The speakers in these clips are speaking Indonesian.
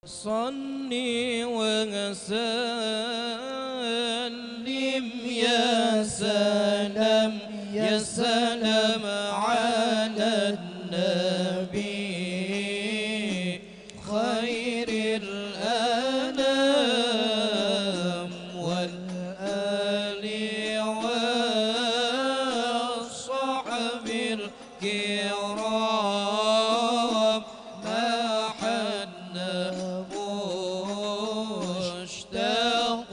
صلي وسلم يا سلام يا سلام على النبي خير الأنام والآل والصحب الكرام ما حنا مشتاق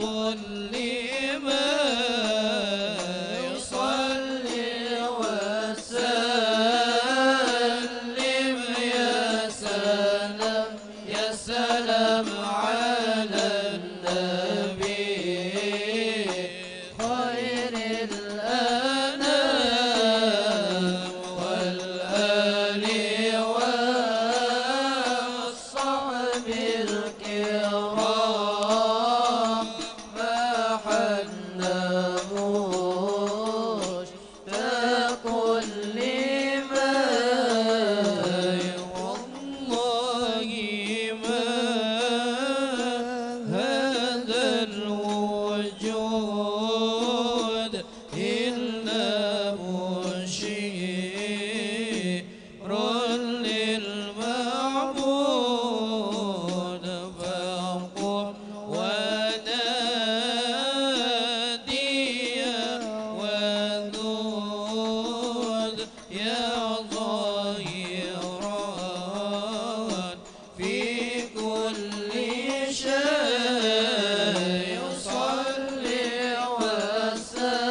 لما يصلي وسلم يا سلام يا سلام على النبي خير الأنام والآل والصحب الكرام ما حنا مشتاق لما والله ما هذا الوجود إلا مشير للمعبود فقم ونادي وذود يا ظاهرا في كل شيء صلي وسلم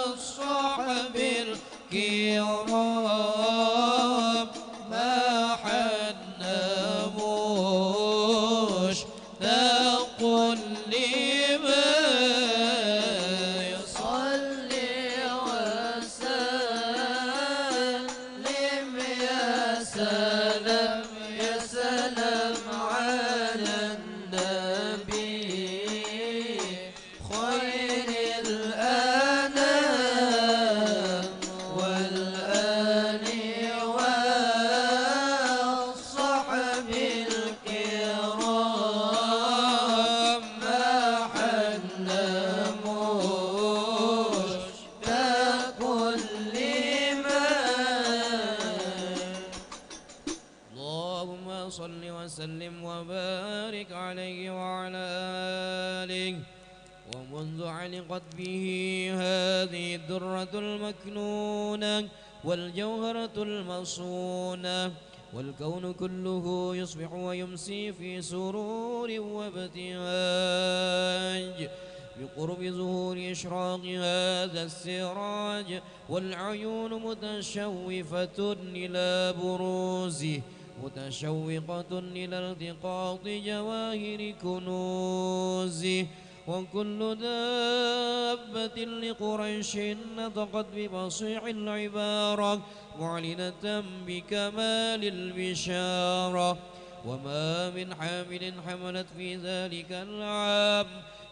والصحب الكرام ما حنا مشتاق لما صلي وسلم يا سلام يا سلام على النبي خير الأنام والآل والصحب الكرام ما حنا مشتاق لما اللهم صل وسلم وبارك عليه وعلى آله. ومنذ علقت به هذه الدرة المكنونة والجوهرة المصونة والكون كله يصبح ويمسي في سرور وابتهاج بقرب ظهور إشراق هذا السراج والعيون متشوفة إلى بروزه متشوقة إلى التقاط جواهر كنوزه. وكل دابة لقريش نطقت بفصيح العبارة معلنة بكمال البشارة. وما من حامل حملت في ذلك العام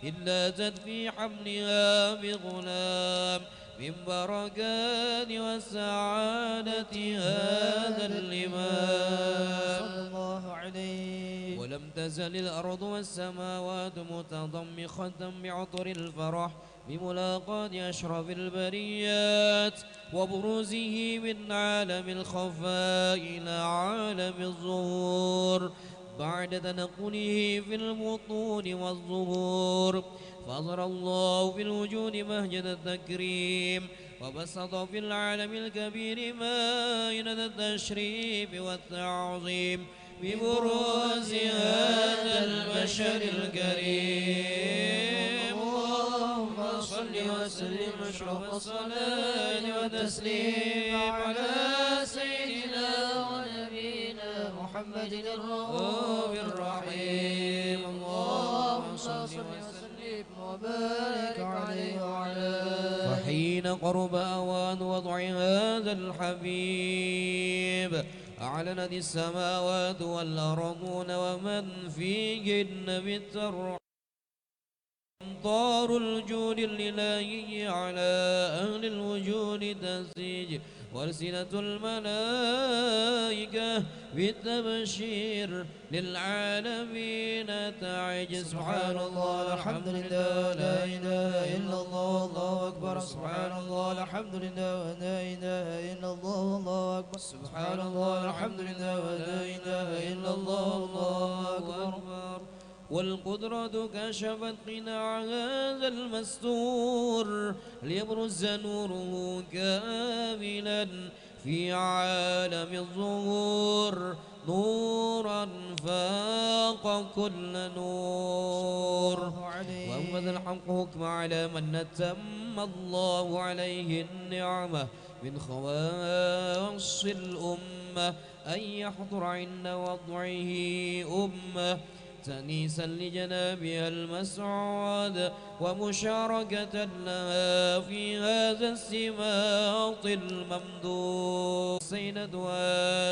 إلا زاد في حملها بغلام من بركات وسعادة هذا اللباس صلى الله عليه. ولم تزل الأرض والسماوات متضمخة بعطر الفرح بملاقاة أشرف البريات وبروزه من عالم الخفاء إلى عالم الظهور بعد تنقله في البطون والظهور. فأظهر الله في الوجود مهجة التكريم وبسط في العالم الكبير مائدة التشريف والتعظيم ببروز هذا البشر الكريم. اللهم صل وسلم أشرف الصلاة والتسليم على سيدنا ونبينا محمد الرؤوف الرحيم. اللهم صل وسلم وبارك عليه وعلى آله. وحين قرب أوان وضع هذا الحبيب أعلنت السماوات والأرضون ومن فيهن بالترع أمطار الجود الإلهي على أهل الوجود تسيج وألسنة الملائكة بالتبشير للعالمين تعج. سبحان الله الحمد لله لا إله إلا الله الله أكبر. سبحان الله الحمد لله لا إله إلا الله الله أكبر. سبحان الله الحمد لله لا إله إلا الله الله أكبر. والقدرة كشفت قناع هذا المستور ليبرز نوره كاملا في عالم الظهور نورا فاق كل نور. وأنفذ الحق حكم على من أتم الله عليه النعمة من خواص الأمة أن يحضر عند وضعه أمة تأنيسا لجنابها المسعود ومشاركة لها في هذا السماط الممدود. سيدة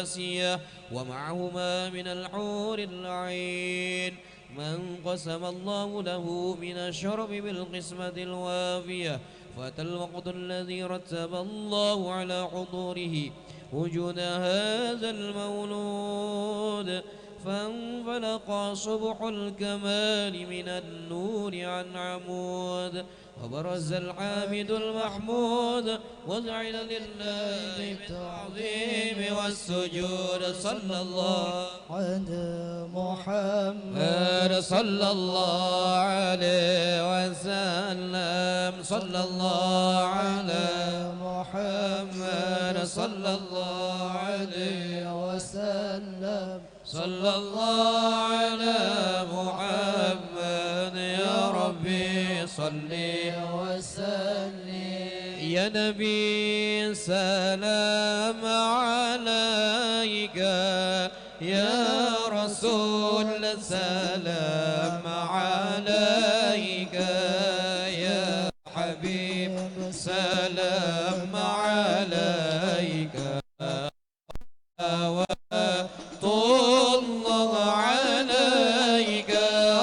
آسيا ومعهما من الحور العين من قسم الله له من الشرب بالقسمة الوافية. فأتى الوقت الذي رتب الله على حضوره وجود هذا المولود فانفلق صبح الكمال من النور عن عمود وبرز الحامد المحمود وجعل لله بالتعظيم والسجود. صلى الله على محمد صلى الله عليه وسلم. صلى الله على محمد صلى الله عليه وسلم. صلى الله على محمد يا ربي صل وسلم يا نبي سلام عليك يا رسول سلام عليك يا حبيب سلام عليك طول الله عليك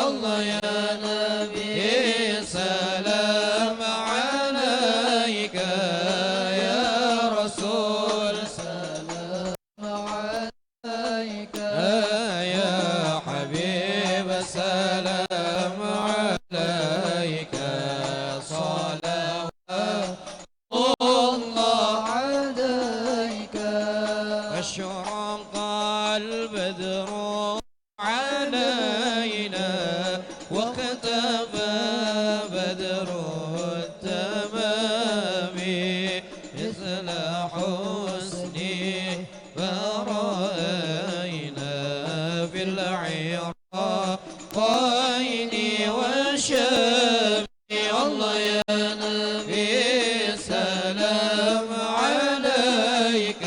الله يا نبي سلام عليك يا رسول سلام عليك يا حبيب سلام عليك صلوات الله عليك أشرق البدر علينا واختفى بدر التمام مثل حسنه فرأينا في العراقين والشام الله يا نبي سلام عليك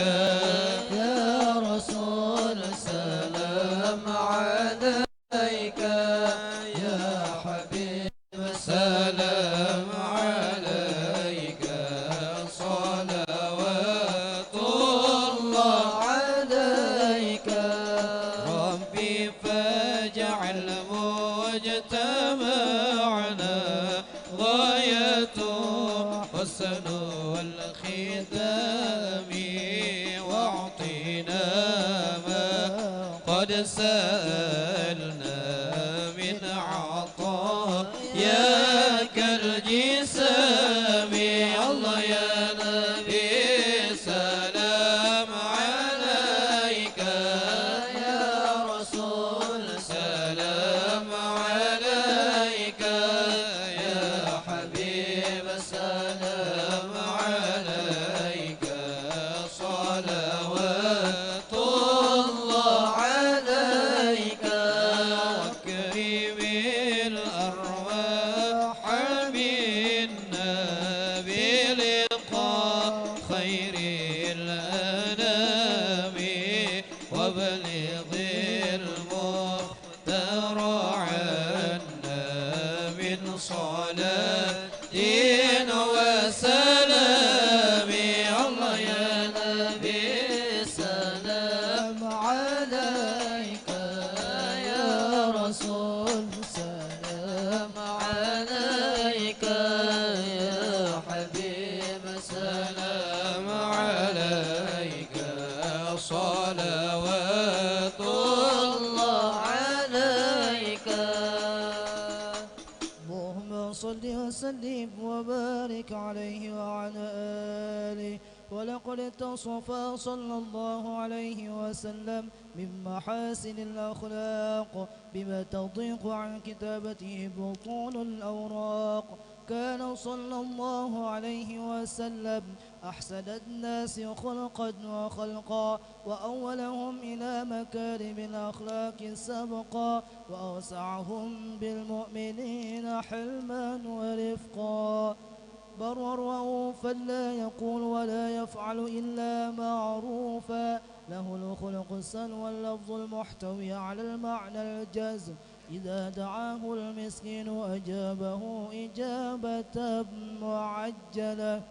يا رسول سلام عليك يا حبيب سلام عليك صلوات الله عليك ربي فاجعل مجتمعنا غايته حسن والختام واعطنا ما قد سألنا من عطاياك الجسام الله يا نبي سلام عليك يا رسول سلام عليك يا حبيب سلام عليك صلوات الله عليك وكريم الأرواح منا بلقاء خير الأنام وبلغ المختار عنا من صلاة وسلام الله يا نبي سلام عليك يا رسول سلام عليك يا حبيب سلام عليك صلوات الله عليك اللهم صل وسلم وبارك عليه وعلى آله ولقد اتصفى صلى الله عليه وسلم من محاسن الأخلاق بما تضيق عن كتابته بطون الأوراق كان صلى الله عليه وسلم أحسن الناس خلقا وخلقا وأولهم إلى مكارم الأخلاق سبقا وأوسعهم بالمؤمنين حلما ورفقا برا رؤوفا لا يقول ولا يفعل إلا معروفا له الخلق السن واللفظ المحتوي على المعنى الجازم إذا دعاه المسكين أجابه إجابة معجلة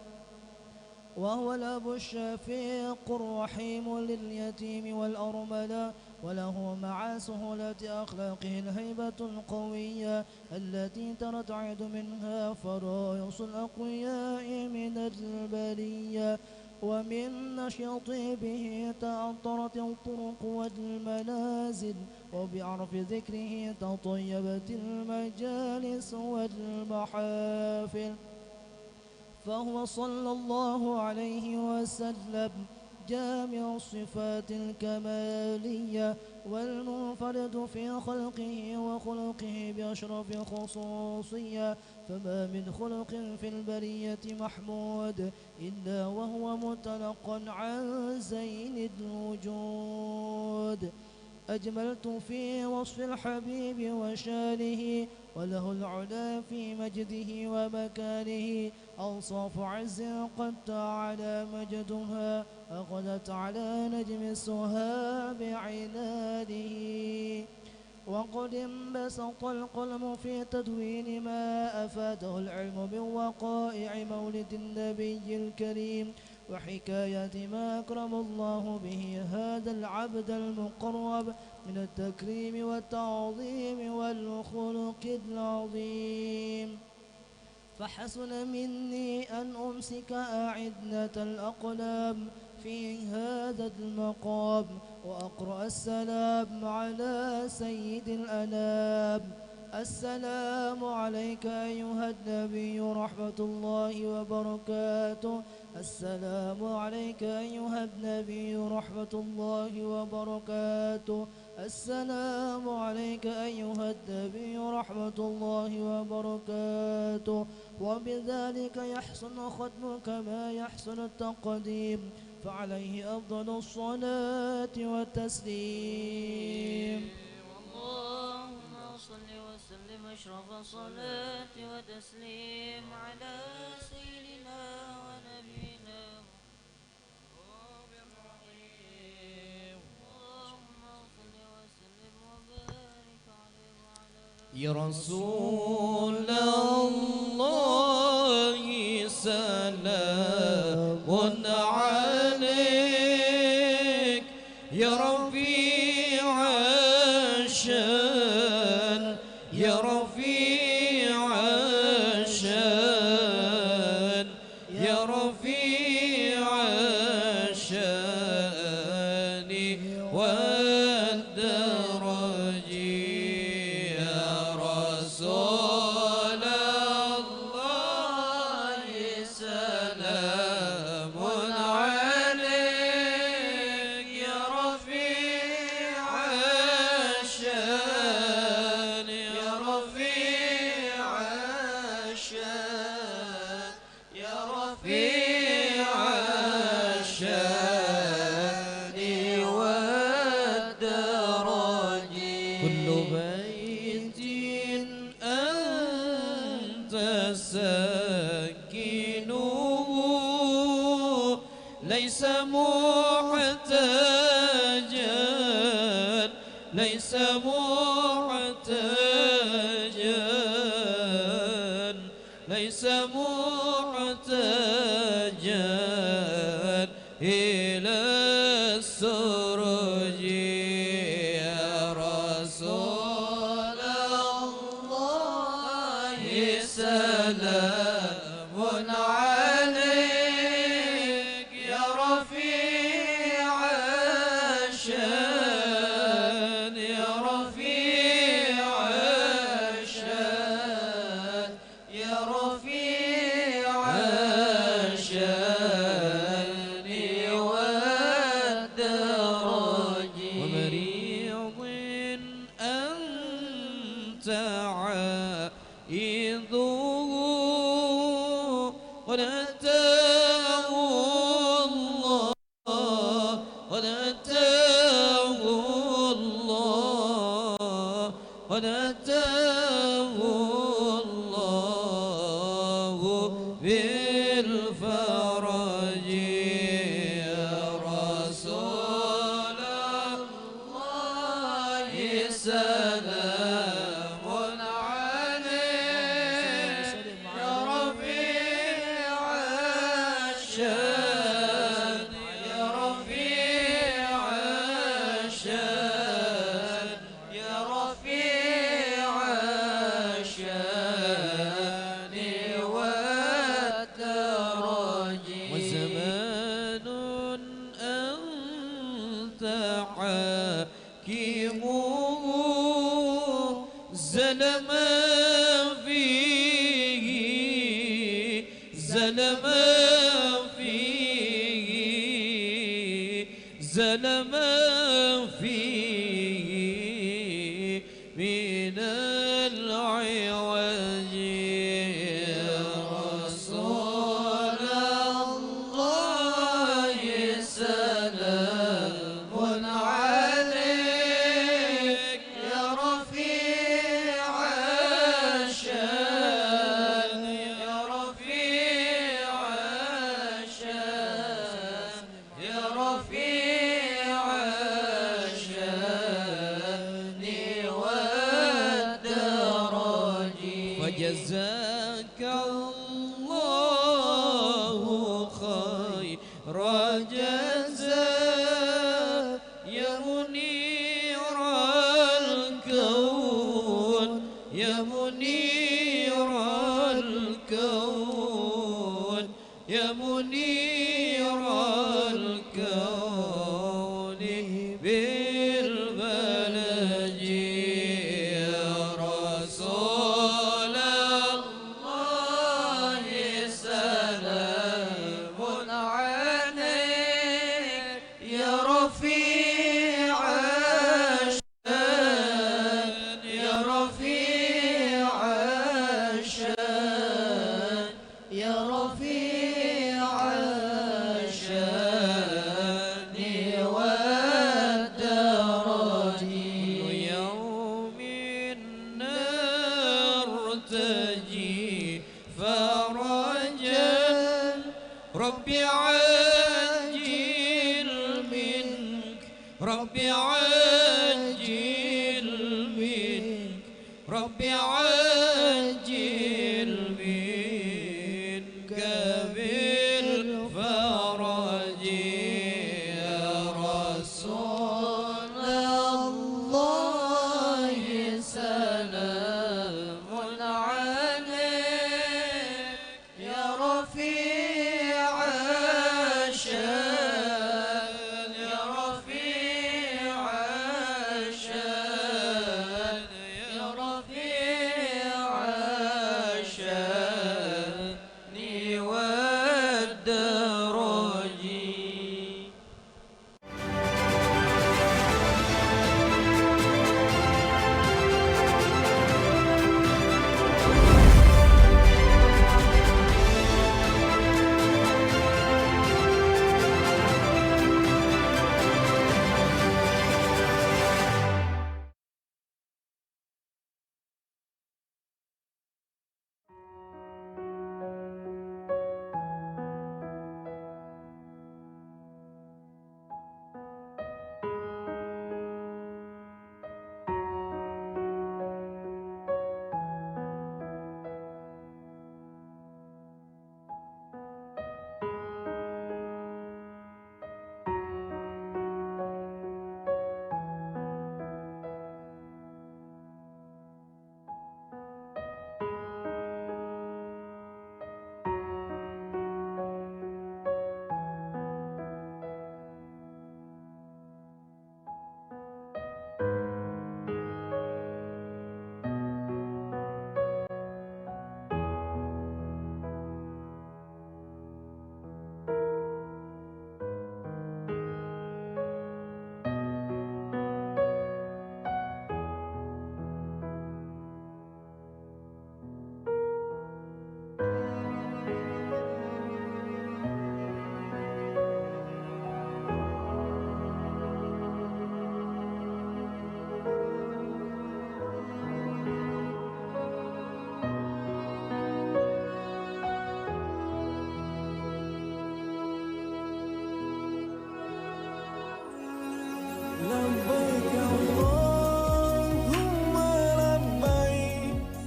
وهو الأب الشفيق الرحيم لليتيم والأرملة وله مع سهولة أخلاقه الهيبة القوية التي ترتعد منها فرائص الأقوياء من البرية ومن نشيط به تأطرت الطرق والمنازل وبعرف ذكره تطيبت المجالس والمحافل فهو صلى الله عليه وسلم جامع الصفات الكمالية والمنفرد في خلقه وخلقه بأشرف خصوصية فما من خلق في البرية محمود إلا وهو متلقى عن زين الوجود أجملت في وصف الحبيب وشانه وله العلا في مجده ومكانه أوصاف عز قد تعالى مجدها أخذت على نجم السها بعنانه وقد انبسط القلم في تدوين ما أفاده العلم من وقائع مولد النبي الكريم وحكاية ما أكرم الله به هذا العبد المقرب من التكريم والتعظيم والخلق العظيم فحسن مني أن أمسك أعدنة الأقلام في هذا المقام وأقرأ السلام على سيد الأنام السلام عليك أيها النبي رحمة الله وبركاته السلام عليك أيها النبي رحمة الله وبركاته السلام عليك أيها النبي رحمة الله وبركاته وبذلك يحسن ختم كما يحسن التقديم فعليه أفضل الصلاة والتسليم اللهم صل وسلم أشرف الصلاة وتسليم على سيدنا ونبينا اللهم صل وسلم وبارك عليه وعلى يا رسول الله سلام عليك يا رفيع الشان يا رفيع الشان يا رفيع الشان والدرج يا رسول الله سلام عليك يا رفيع الشان يا رفيع الشان يا رفيع الشان والدرج كل بيت أنت ساكنه ليس محتاجا ليس محتاجا ليس محتاجا إلى السرج يا رسول الله سلام عليك يا رفيع الشان يا رفيع الشان يا رفيع الشان والدرج ومريض أنت عائضه قد أتاه الله قد أتاه الله قد أتاه الله بالفرج يا رسول الله سلام عليك يا رفيع الشان يا رفيع الشان يا رفيع الشان والدرج وزمان أنت حاكمه زلم فيه زلم فيه زلم فيه من العوج يا رسول الله سلام عليك الله خير جزاء يا منير الكون يا منير الكون يا منير الكون بالبلد يا رسول الله سلام عليك يا رفيع الشان يا رفيع الشان يا رفيع الشان والدرج يوم نرتجي فرجا ربي عجل منك ربي عجل منك ربي عجل منك بالفرج يا رسول الله سلام عليك يا رفيع الشان يا رفيع الشان يا رفيع الشان والدرج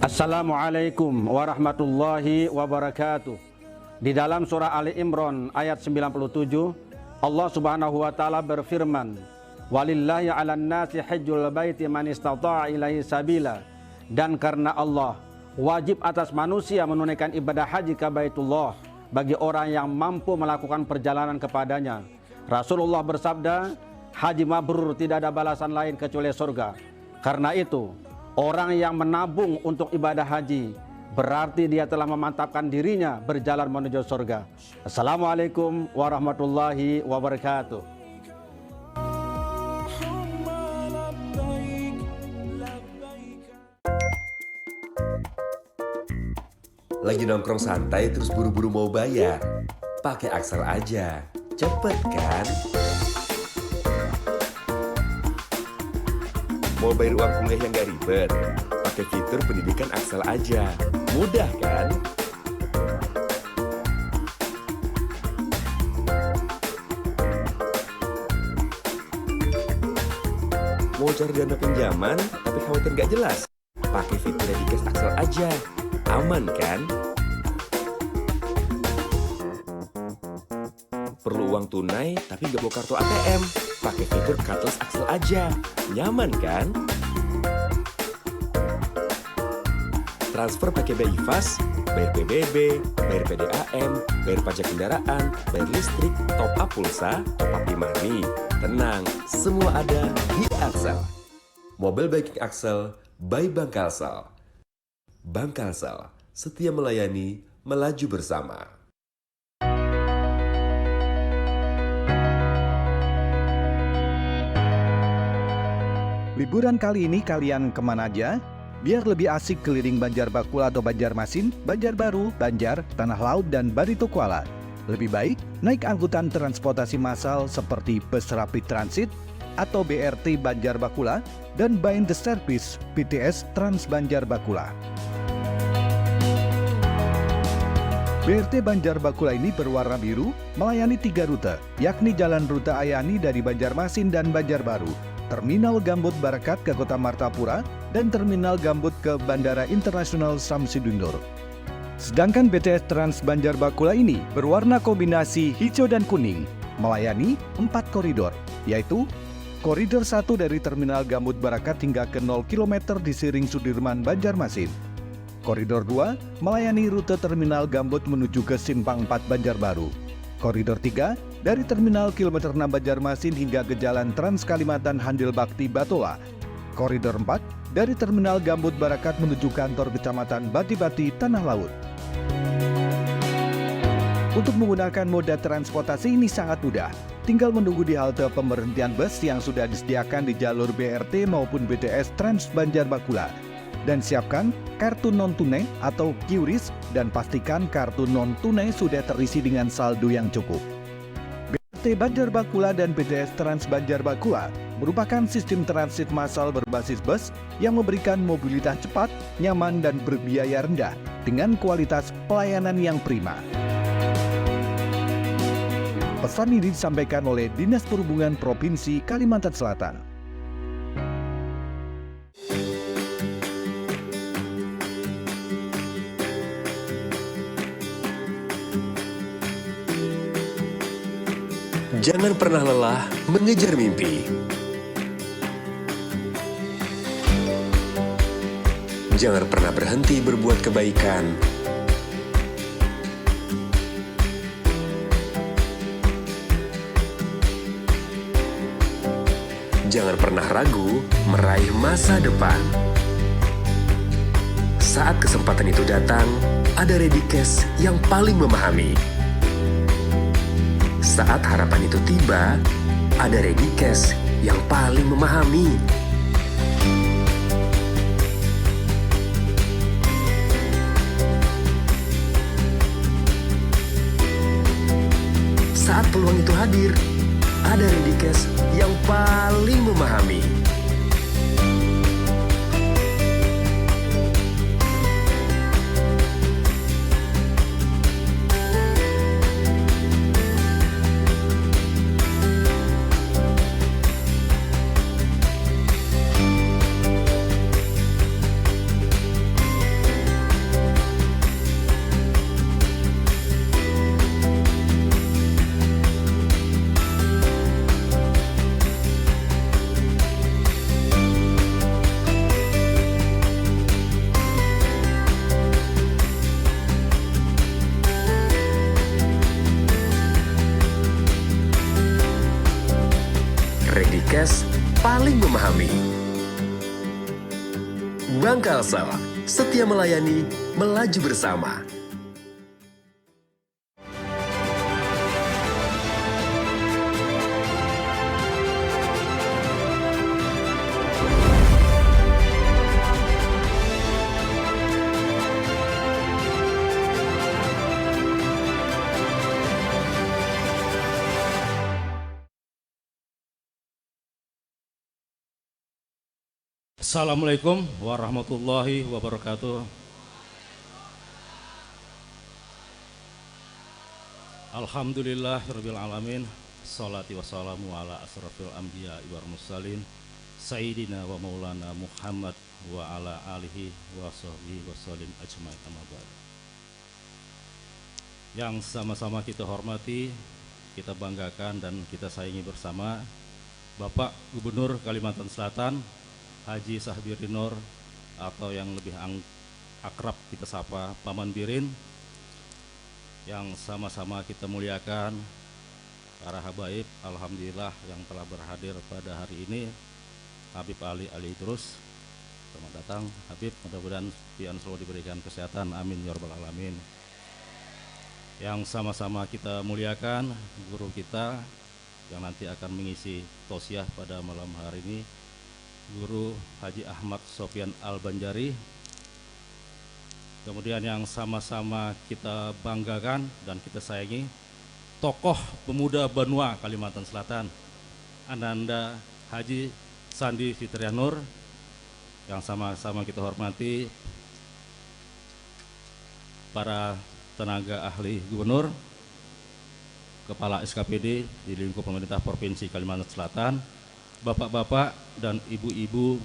Assalamualaikum warahmatullahi wabarakatuh. Di dalam surah Ali Imran ayat 97, Allah Subhanahu wa taala berfirman, "Walillahi 'alan nasi hajjul baiti man istata'a ilaihi sabila." Dan karena Allah, wajib atas manusia menunaikan ibadah haji ke Baitullah bagi orang yang mampu melakukan perjalanan kepadanya. Rasulullah bersabda, haji mabrur tidak ada balasan lain kecuali surga. Karena itu, orang yang menabung untuk ibadah haji berarti dia telah memantapkan dirinya berjalan menuju surga. Assalamualaikum warahmatullahi wabarakatuh. Lagi nongkrong santai terus buru-buru mau bayar? Pakai Axel aja, cepet kan? Mau bayar uang kuliah yang gak ribet? Pakai fitur pendidikan Axel aja, mudah kan? Mau cari dana pinjaman tapi khawatir gak jelas? Pakai fitur Dikes Axel aja, aman kan? Perlu uang tunai tapi nggak bawa kartu ATM. Pakai fitur cardless Axel aja. Nyaman kan? Transfer pakai BI Fast, bayar PBB, bayar PDAM, bayar pajak kendaraan, bayar listrik, top up pulsa, top up e-money. Tenang, semua ada di Axel. Mobile banking Axel by Bank Kalsel. Bank Kalsel, setia melayani, melaju bersama. Liburan kali ini kalian kemana aja? Biar lebih asik keliling Banjarbakula atau Banjarmasin, Banjarbaru, Banjar, Tanah Laut, dan Barito Kuala. Lebih baik naik angkutan transportasi massal seperti bus Rapid Transit atau BRT Banjarbakula dan Bind the Service BTS Trans Banjarbakula. BRT Banjarbakula ini berwarna biru, melayani 3 rute, yakni jalan rute Ayani dari Banjarmasin dan Banjarbaru, Terminal Gambut Barakat ke Kota Martapura, dan Terminal Gambut ke Bandara Internasional Samsudinur. Sedangkan BTS Trans Banjarbakula ini berwarna kombinasi hijau dan kuning, melayani 4 koridor, yaitu Koridor 1 dari Terminal Gambut Barakat hingga ke 0 km di Siring Sudirman, Banjarmasin. Koridor 2 melayani rute Terminal Gambut menuju ke Simpang 4 Banjarbaru. Koridor 3 dari Terminal Kilometer 6 Banjarmasin hingga ke Jalan Trans Kalimantan Handil Bakti Batola. Koridor 4 dari Terminal Gambut Barakat menuju kantor Kecamatan Bati-Bati Tanah Laut. Untuk menggunakan moda transportasi ini sangat mudah. Tinggal menunggu di halte pemberhentian bus yang sudah disediakan di jalur BRT maupun BTS Trans Banjarbakula. Dan siapkan kartu non-tunai atau QRIS dan pastikan kartu non-tunai sudah terisi dengan saldo yang cukup. BRT Banjarbakula dan BTS Trans Banjarbakula merupakan sistem transit massal berbasis bus yang memberikan mobilitas cepat, nyaman, dan berbiaya rendah dengan kualitas pelayanan yang prima. Pesan ini disampaikan oleh Dinas Perhubungan Provinsi Kalimantan Selatan. Jangan pernah lelah mengejar mimpi. Jangan pernah berhenti berbuat kebaikan. Jangan pernah ragu meraih masa depan. Saat kesempatan itu datang, ada Redicast yang paling memahami. Saat harapan itu tiba, ada Redicast yang paling memahami. Saat peluang itu hadir, ada Redicast yang paling memahami. Redicast paling memahami. Bank Kalsel, setia melayani, melaju bersama. Assalamualaikum warahmatullahi wabarakatuh. Alhamdulillahirabbil alamin. Sholati wassalamu ala asrofil anbiya wal mursalin Sayyidina wa maulana Muhammad wa ala alihi wa sahbihi wa salim ajma'in amma ba'd. Yang sama-sama kita hormati kita banggakan dan kita sayangi bersama Bapak Gubernur Kalimantan Selatan Haji Sahbiri Nur, atau yang lebih akrab kita sapa Paman Birin, yang sama-sama kita muliakan para habaib alhamdulillah yang telah berhadir pada hari ini. Habib Ali Idrus, selamat datang Habib, mudah-mudahan pian selalu diberikan kesehatan, amin ya rabbal alamin. Yang sama-sama kita muliakan guru kita yang nanti akan mengisi tausiah pada malam hari ini, Guru Haji Ahmad Sofyan Al-Banjari. Kemudian yang sama-sama kita banggakan dan kita sayangi, tokoh pemuda Banua Kalimantan Selatan, Ananda Haji Sandi Fitrianur. Yang sama-sama kita hormati para tenaga ahli gubernur, kepala SKPD di lingkup pemerintah Provinsi Kalimantan Selatan, bapak-bapak dan ibu-ibu,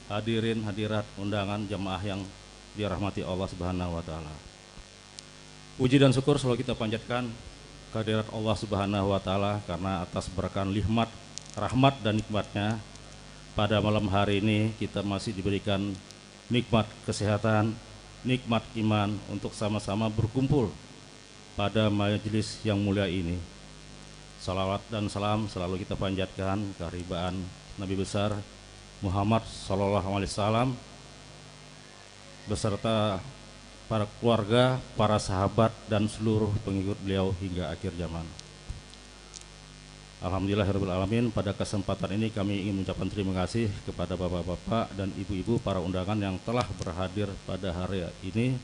hadirin hadirat undangan jemaah yang dirahmati Allah Subhanahu wa taala. Puji dan syukur selalu kita panjatkan kehadirat Allah Subhanahu wa taala karena atas berkah nikmat, rahmat dan nikmatnya pada malam hari ini kita masih diberikan nikmat kesehatan, nikmat iman untuk sama-sama berkumpul pada majelis yang mulia ini. Salawat dan salam selalu kita panjatkan keharibaan Nabi besar Muhammad sallallahu alaihi wasallam beserta para keluarga, para sahabat dan seluruh pengikut beliau hingga akhir zaman. Alhamdulillahirabbil alamin, pada kesempatan ini kami ingin mengucapkan terima kasih kepada bapak-bapak dan ibu-ibu para undangan yang telah berhadir pada hari ini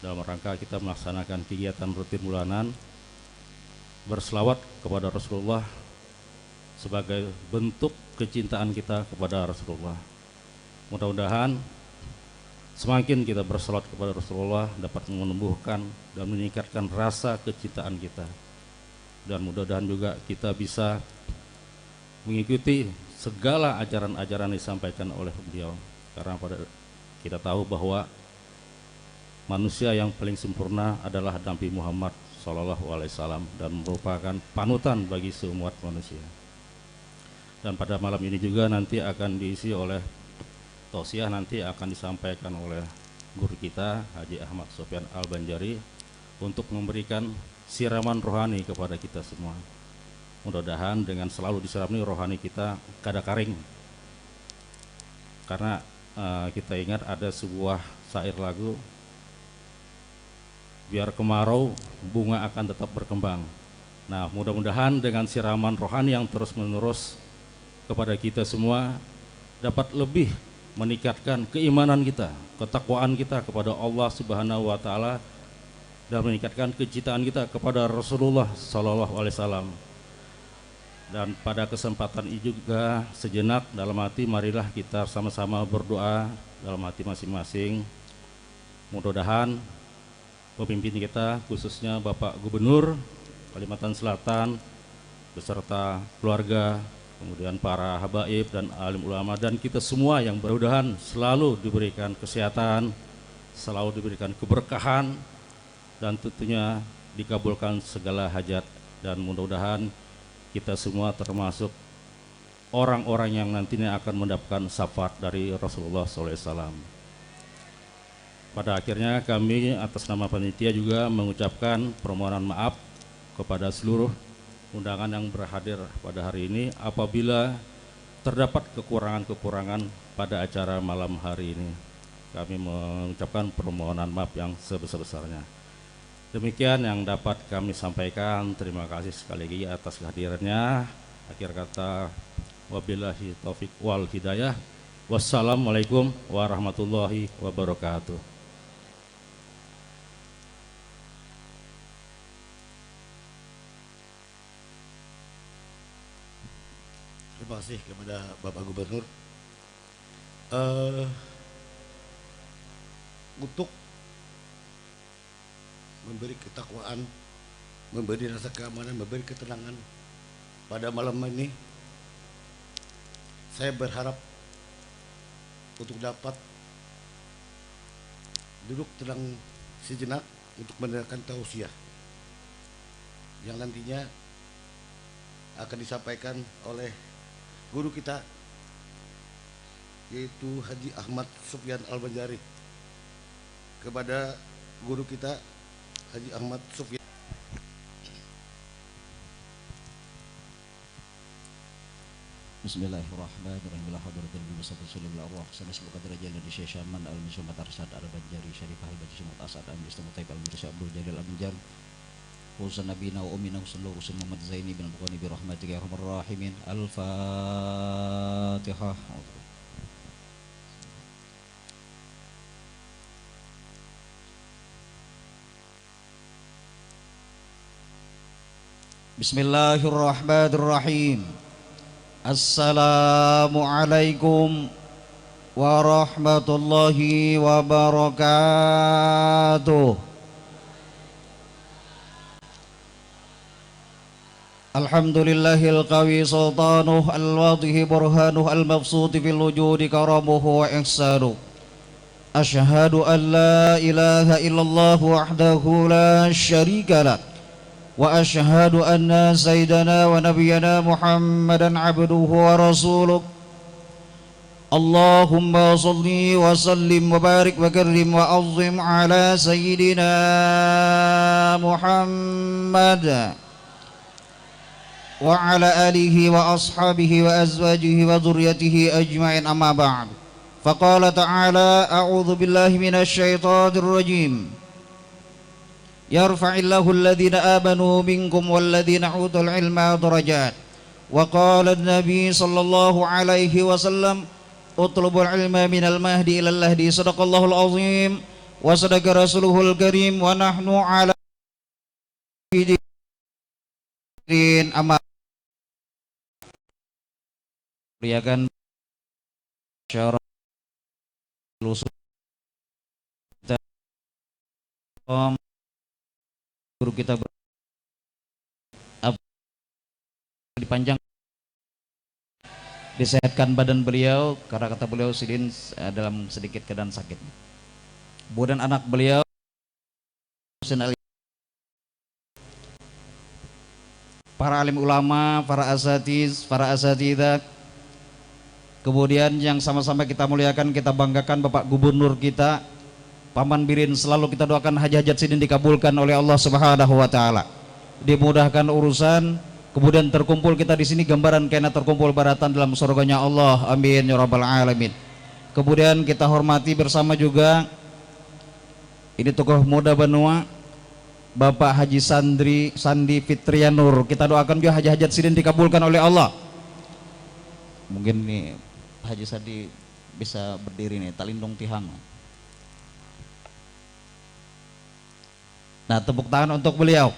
dalam rangka kita melaksanakan kegiatan rutin bulanan berselawat kepada Rasulullah sebagai bentuk kecintaan kita kepada Rasulullah. Mudah-mudahan semakin kita berselawat kepada Rasulullah dapat menumbuhkan dan meningkatkan rasa kecintaan kita. Dan mudah-mudahan juga kita bisa mengikuti segala ajaran-ajaran yang disampaikan oleh beliau, karena kita tahu bahwa manusia yang paling sempurna adalah Nabi Muhammad SAW dan merupakan panutan bagi semua manusia. Dan pada malam ini juga nanti akan diisi oleh tausiah, nanti akan disampaikan oleh guru kita Haji Ahmad Sofyan Al-Banjari untuk memberikan siraman rohani kepada kita semua. Mudah-mudahan dengan selalu disirami rohani kita kada karing. Karena kita ingat ada sebuah syair lagu, biar kemarau bunga akan tetap berkembang. Nah, mudah-mudahan dengan siraman rohani yang terus-menerus kepada kita semua dapat lebih meningkatkan keimanan kita, ketakwaan kita kepada Allah Subhanahu wa taala dan meningkatkan kecintaan kita kepada Rasulullah sallallahu alaihi wasallam. Dan pada kesempatan ini juga sejenak dalam hati marilah kita sama-sama berdoa dalam hati masing-masing. Mudah-mudahan pemimpin kita khususnya Bapak Gubernur Kalimantan Selatan beserta keluarga, kemudian para habaib dan alim ulama dan kita semua yang mudah-mudahan selalu diberikan kesehatan, selalu diberikan keberkahan dan tentunya dikabulkan segala hajat, dan mudah-mudahan kita semua termasuk orang-orang yang nantinya akan mendapatkan syafaat dari Rasulullah SAW. Pada akhirnya kami atas nama panitia juga mengucapkan permohonan maaf kepada seluruh undangan yang berhadir pada hari ini apabila terdapat kekurangan-kekurangan pada acara malam hari ini. Kami mengucapkan permohonan maaf yang sebesar-besarnya. Demikian yang dapat kami sampaikan. Terima kasih sekali lagi atas kehadirannya. Akhir kata, wabillahi taufik wal hidayah. Wassalamualaikum warahmatullahi wabarakatuh. Terima kasih kepada Bapak Gubernur. Untuk memberi ketakwaan, memberi rasa keamanan, memberi ketenangan pada malam ini, saya berharap untuk dapat duduk tenang sejenak untuk mendengarkan tausiah yang nantinya akan disampaikan oleh guru kita, yaitu Haji Ahmad Sufyan Al-Banjari. Kepada guru kita Haji Ahmad Sufyan. Bismillahirrahmanirrahim. La hadratil bi wasallallahu arwah sanasbuka darajal di Syekhaman al-Musumat Arsad Al-Banjari Syarifah al-Bajisumut Asad al-Mustamu Taib al-Mirsa Abdul Jalil al-Banjar Husan Nabina wa Umina Sallallahu Husan Muhammad Zaini bin Bukhari bi rahmatika ya arhamar rahimin. Al-Fatihah. Bismillahirrahmanirrahim. Assalamualaikum warahmatullahi wabarakatuh. Alhamdulillahil qawi sultanuh al-wadhihi burhanuh al-mabsuti fil wujudi karamuhu wa ihsanuh. Ashhadu an la ilaha illallah wahdahu la syarika lah. Wa ashhadu anna sayyidana wa nabiyyana Muhammadan abduhu wa rasuluh. Allahumma salli wa sallim wa barik wa karrim wa azim ala sayyidina Muhammad wa ala alihi wa ashabihi wa azwajihi wa dhurriyyatihi ajma'in, amma ba'd. Faqala ta'ala a'udzu billahi minasy syaithanir rajim. Yarfa'illahu alladhina amanu minkum walladhina utul ilma darajat. Wa qala an-nabi sallallahu alaihi wasallam utlubul ilma minal mahdi ilal lahdi. Sadaqallahul azim wa sadaqa rasuluhul karim wa nahnu ala hidin amma riakan syarat lusuh guru kita dipanjang, disehatkan badan beliau, karena kata beliau sidin dalam sedikit keadaan sakit. Kemudian anak beliau para alim ulama, para asatidzah, kemudian yang sama-sama kita muliakan, kita banggakan Bapak Gubernur kita Paman Birin. Selalu kita doakan hajat-hajat sidin dikabulkan oleh Allah Subhanahu wa taala. Dimudahkan urusan, kemudian terkumpul kita di sini gambaran kena terkumpul baratan dalam surganya Allah. Amin ya rabbal alamin. Kemudian kita hormati bersama juga ini tokoh muda Banua, Bapak Haji Sandi Fitrianur. Kita doakan juga hajat-hajat sidin dikabulkan oleh Allah. Mungkin nih Haji Sandi bisa berdiri nih, talindung tihang. Nah, tepuk tangan untuk beliau.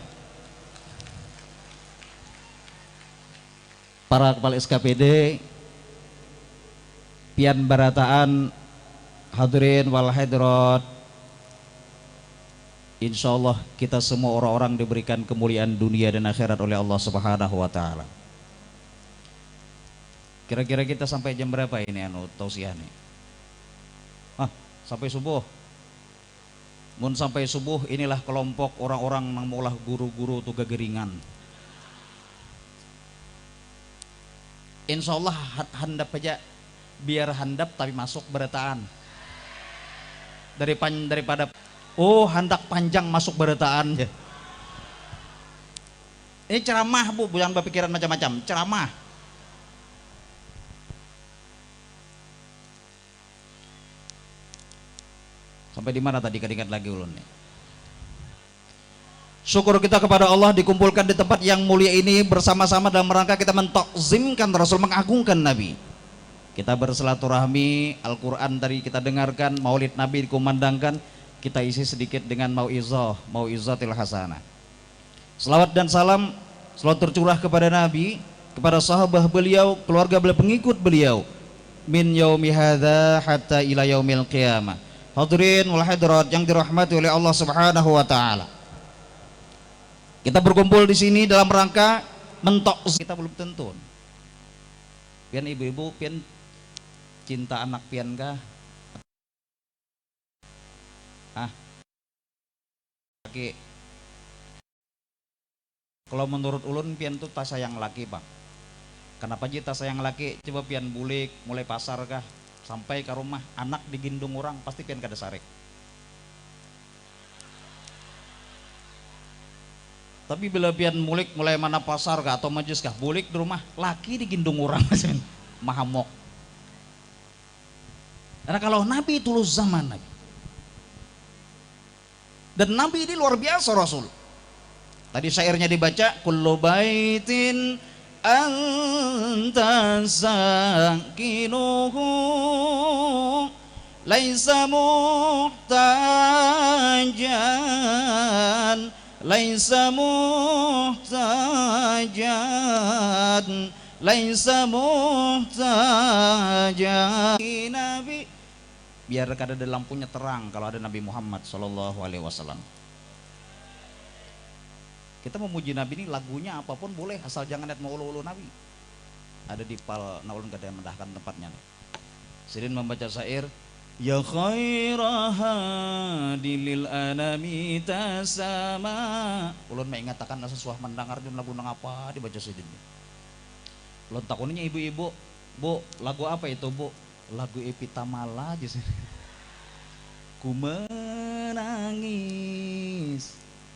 Para kepala SKPD, pian barataan, hadirin wal hadirat. Insyaallah kita semua orang-orang diberikan kemuliaan dunia dan akhirat oleh Allah Subhanahu wa taala. Kira-kira kita sampai jam berapa ini tausiah nih? Sampai subuh. Mun sampai subuh inilah kelompok orang-orang yang maulah guru-guru tuh gegeringan. Insya Allah handap aja, biar handap tapi masuk berataan. Daripada handak panjang masuk berataan. Ini ceramah bu, jangan berpikiran macam-macam. Ceramah. Sampai di mana tadi, keringat lagi ulun nih. Syukur kita kepada Allah dikumpulkan di tempat yang mulia ini bersama-sama dalam rangka kita mentakzimkan Rasul, mengagungkan Nabi. Kita bersilaturahmi, Al-Quran tadi kita dengarkan, Maulid Nabi dikumandangkan, kita isi sedikit dengan mau'izatil hasanah. Selawat dan salam selalu tercurah kepada Nabi, kepada sahabat beliau, keluarga beliau, pengikut beliau, min yaumi hadza hatta ila yaumil qiyamah. Hadirin wal hadirat yang dirahmati oleh Allah Subhanahu wa taala. Kita berkumpul di sini dalam rangka mentok, kita belum tentu. Pian ibu-ibu, pian cinta anak pian kah? Oke. Kalau menurut ulun pian tuh tas sayang laki bang. Kenapa ji tas sayang laki? Coba pian bulik mulai pasar kah sampai ke rumah anak digindung orang pasti pian kada sarek. Tapi bila pian mulik mulai mana pasar kah atau majus kah bulik di rumah laki digindung orang mahamok. Karena kalau Nabi itu zaman Nabi. Dan Nabi ini luar biasa Rasul. Tadi syairnya dibaca kullu baitin anta sakinuhu laisa muhtajan laisa muhtajan laisa muhtajan Nabi biar kada ada lampunya terang kalau ada Nabi Muhammad sallallahu alaihi wasallam. Kita memuji Nabi ini lagunya apapun boleh asal jangan lihat mau ulu Nabi. Ada di pal naulun kada mendahkan tempatnya nih. Sirin membaca syair ya khairahadilil anami tasama. Ulun mengatakan asa suah mendengar dan lagu nang apa dibaca Sirin. Ulun takuninya ibu-ibu, Bu, lagu apa itu, Bu? Lagu Epitamala aja sih. Ku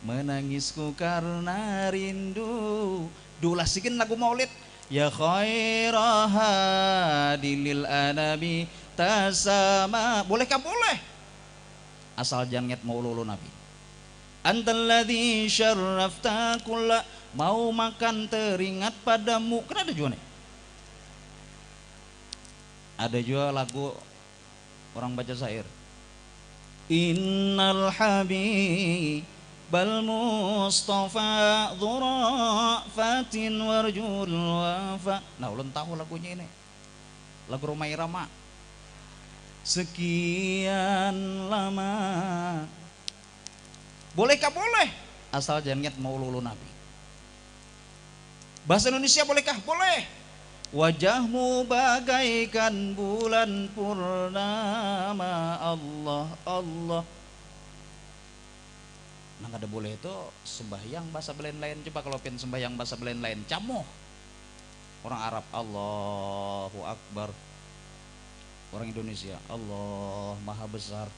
menangisku karena rindu. Dulah sikin lagu maulid ya khairahadilil anami tasama. Bolehkah? Boleh asal jangan mau lulu Nabi. Antalladzi syarrafta kulla, mau makan teringat padamu. Kan ada juga nih, ada juga lagu orang baca syair innal habibal mustafa dhurafatin warjul wafa. Nah ulun tahu lagunya ini, lagu Romai Rama. Sekian lama. Bolehkah? Boleh asal jangan niat mau lulu Nabi. Bahasa Indonesia bolehkah? Boleh. Wajahmu bagaikan bulan purnama. Allah Allah. Nah kada boleh itu sembahyang bahasa lain-lain. Coba kalau pengen sembahyang bahasa lain-lain camoh. Orang Arab Allahu Akbar, orang Indonesia Allah Maha Besar,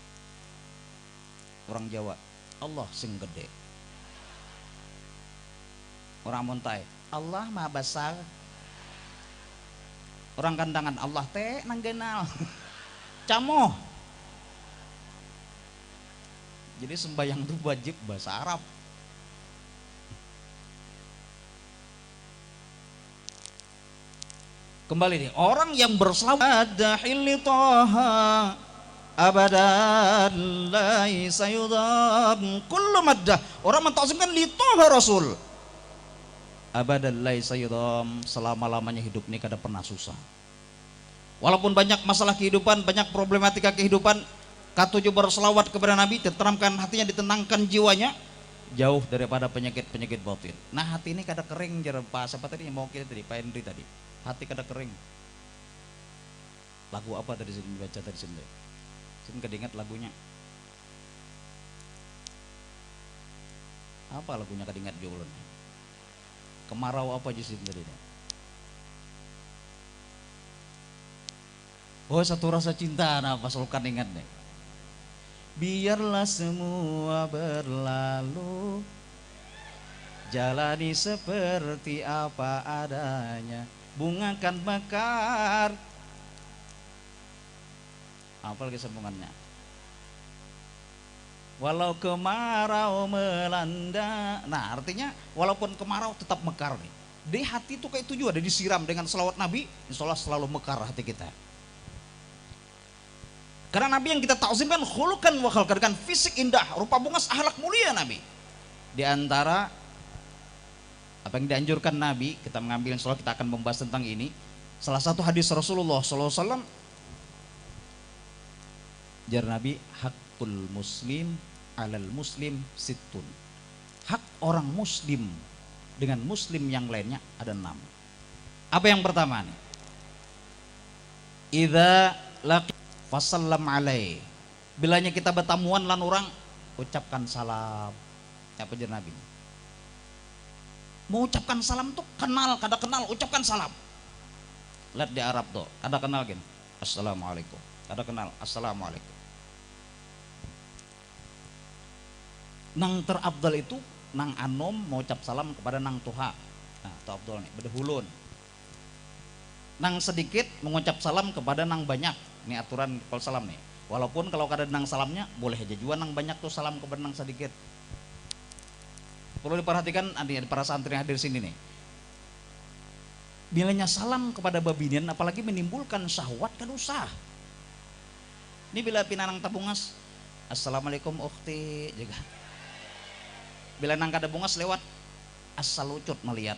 orang Jawa Allah sing gede, orang Montai Allah Maha Besar, orang Kandangan Allah teh nanggenal camoh. Jadi sembahyang itu wajib bahasa Arab. Kembali nih, orang yang berselawat dahil toha abadan laisa yudhab kullu maddah. Orang mentakzimkan li toha Rasul abadan laisa yudhab, selama-lamanya hidup ini kada pernah susah. Walaupun banyak masalah kehidupan, banyak problematika kehidupan, katujuh berselawat kepada Nabi, ditenteramkan hatinya, ditenangkan jiwanya, jauh daripada penyakit-penyakit batin. Nah hati ini kada kering, jar Pak siapa tadi yang mau kita tadi, Pak Henry tadi. Hati kada kering. Lagu apa tadi sini baca tadi sini? Sini kada ingat lagunya. Apa lagunya kada ingat juga ulun. Kemarau apa aja sini tadi? Oh satu rasa cinta, nah pas kan ingat nih. Biarlah semua berlalu, jalani seperti apa adanya. Bunga kan mekar. Apa lagi sambungannya? Walau kemarau melanda. Nah artinya walaupun kemarau tetap mekar nih. Di hati itu kayak itu juga ada disiram dengan selawat Nabi, insya Allah selalu mekar hati kita. Karena Nabi yang kita takzimkan khulukan wa khalqan, fisik indah, rupa bunga, akhlak mulia Nabi. Di antara apa yang dianjurkan Nabi, kita mengambil insya Allah kita akan membahas tentang ini. Salah satu hadis Rasulullah SAW, jar Nabi, hakul muslim alal muslim situn. Hak orang muslim dengan muslim yang lainnya ada 6. Apa yang pertama nih? Idza laqi fasallam alai. Bilanya kita bertamuan lan orang, ucapkan salam. Apa jar Nabi? Mau ucapkan salam tuh kenal, kada kenal, ucapkan salam. Lihat di Arab tuh, kada kenal gini, assalamualaikum, kada kenal, assalamualaikum. Nang terabdal itu nang anom mau ucap salam kepada nang tuha. Nah, itu abdal nih, bedahulun. Nang sedikit mengucap salam kepada nang banyak. Ini aturan kalau salam nih. Walaupun kalau kada nang salamnya boleh aja juga nang banyak tuh salam kepada nang sedikit. Perlu diperhatikan para santri yang hadir sini nih. Bilanya salam kepada babinian apalagi menimbulkan syahwat kan usah. Ini bila pinanang tabungas, assalamualaikum ukhti juga. Bila nang kada bungas lewat, asal ucut melihat.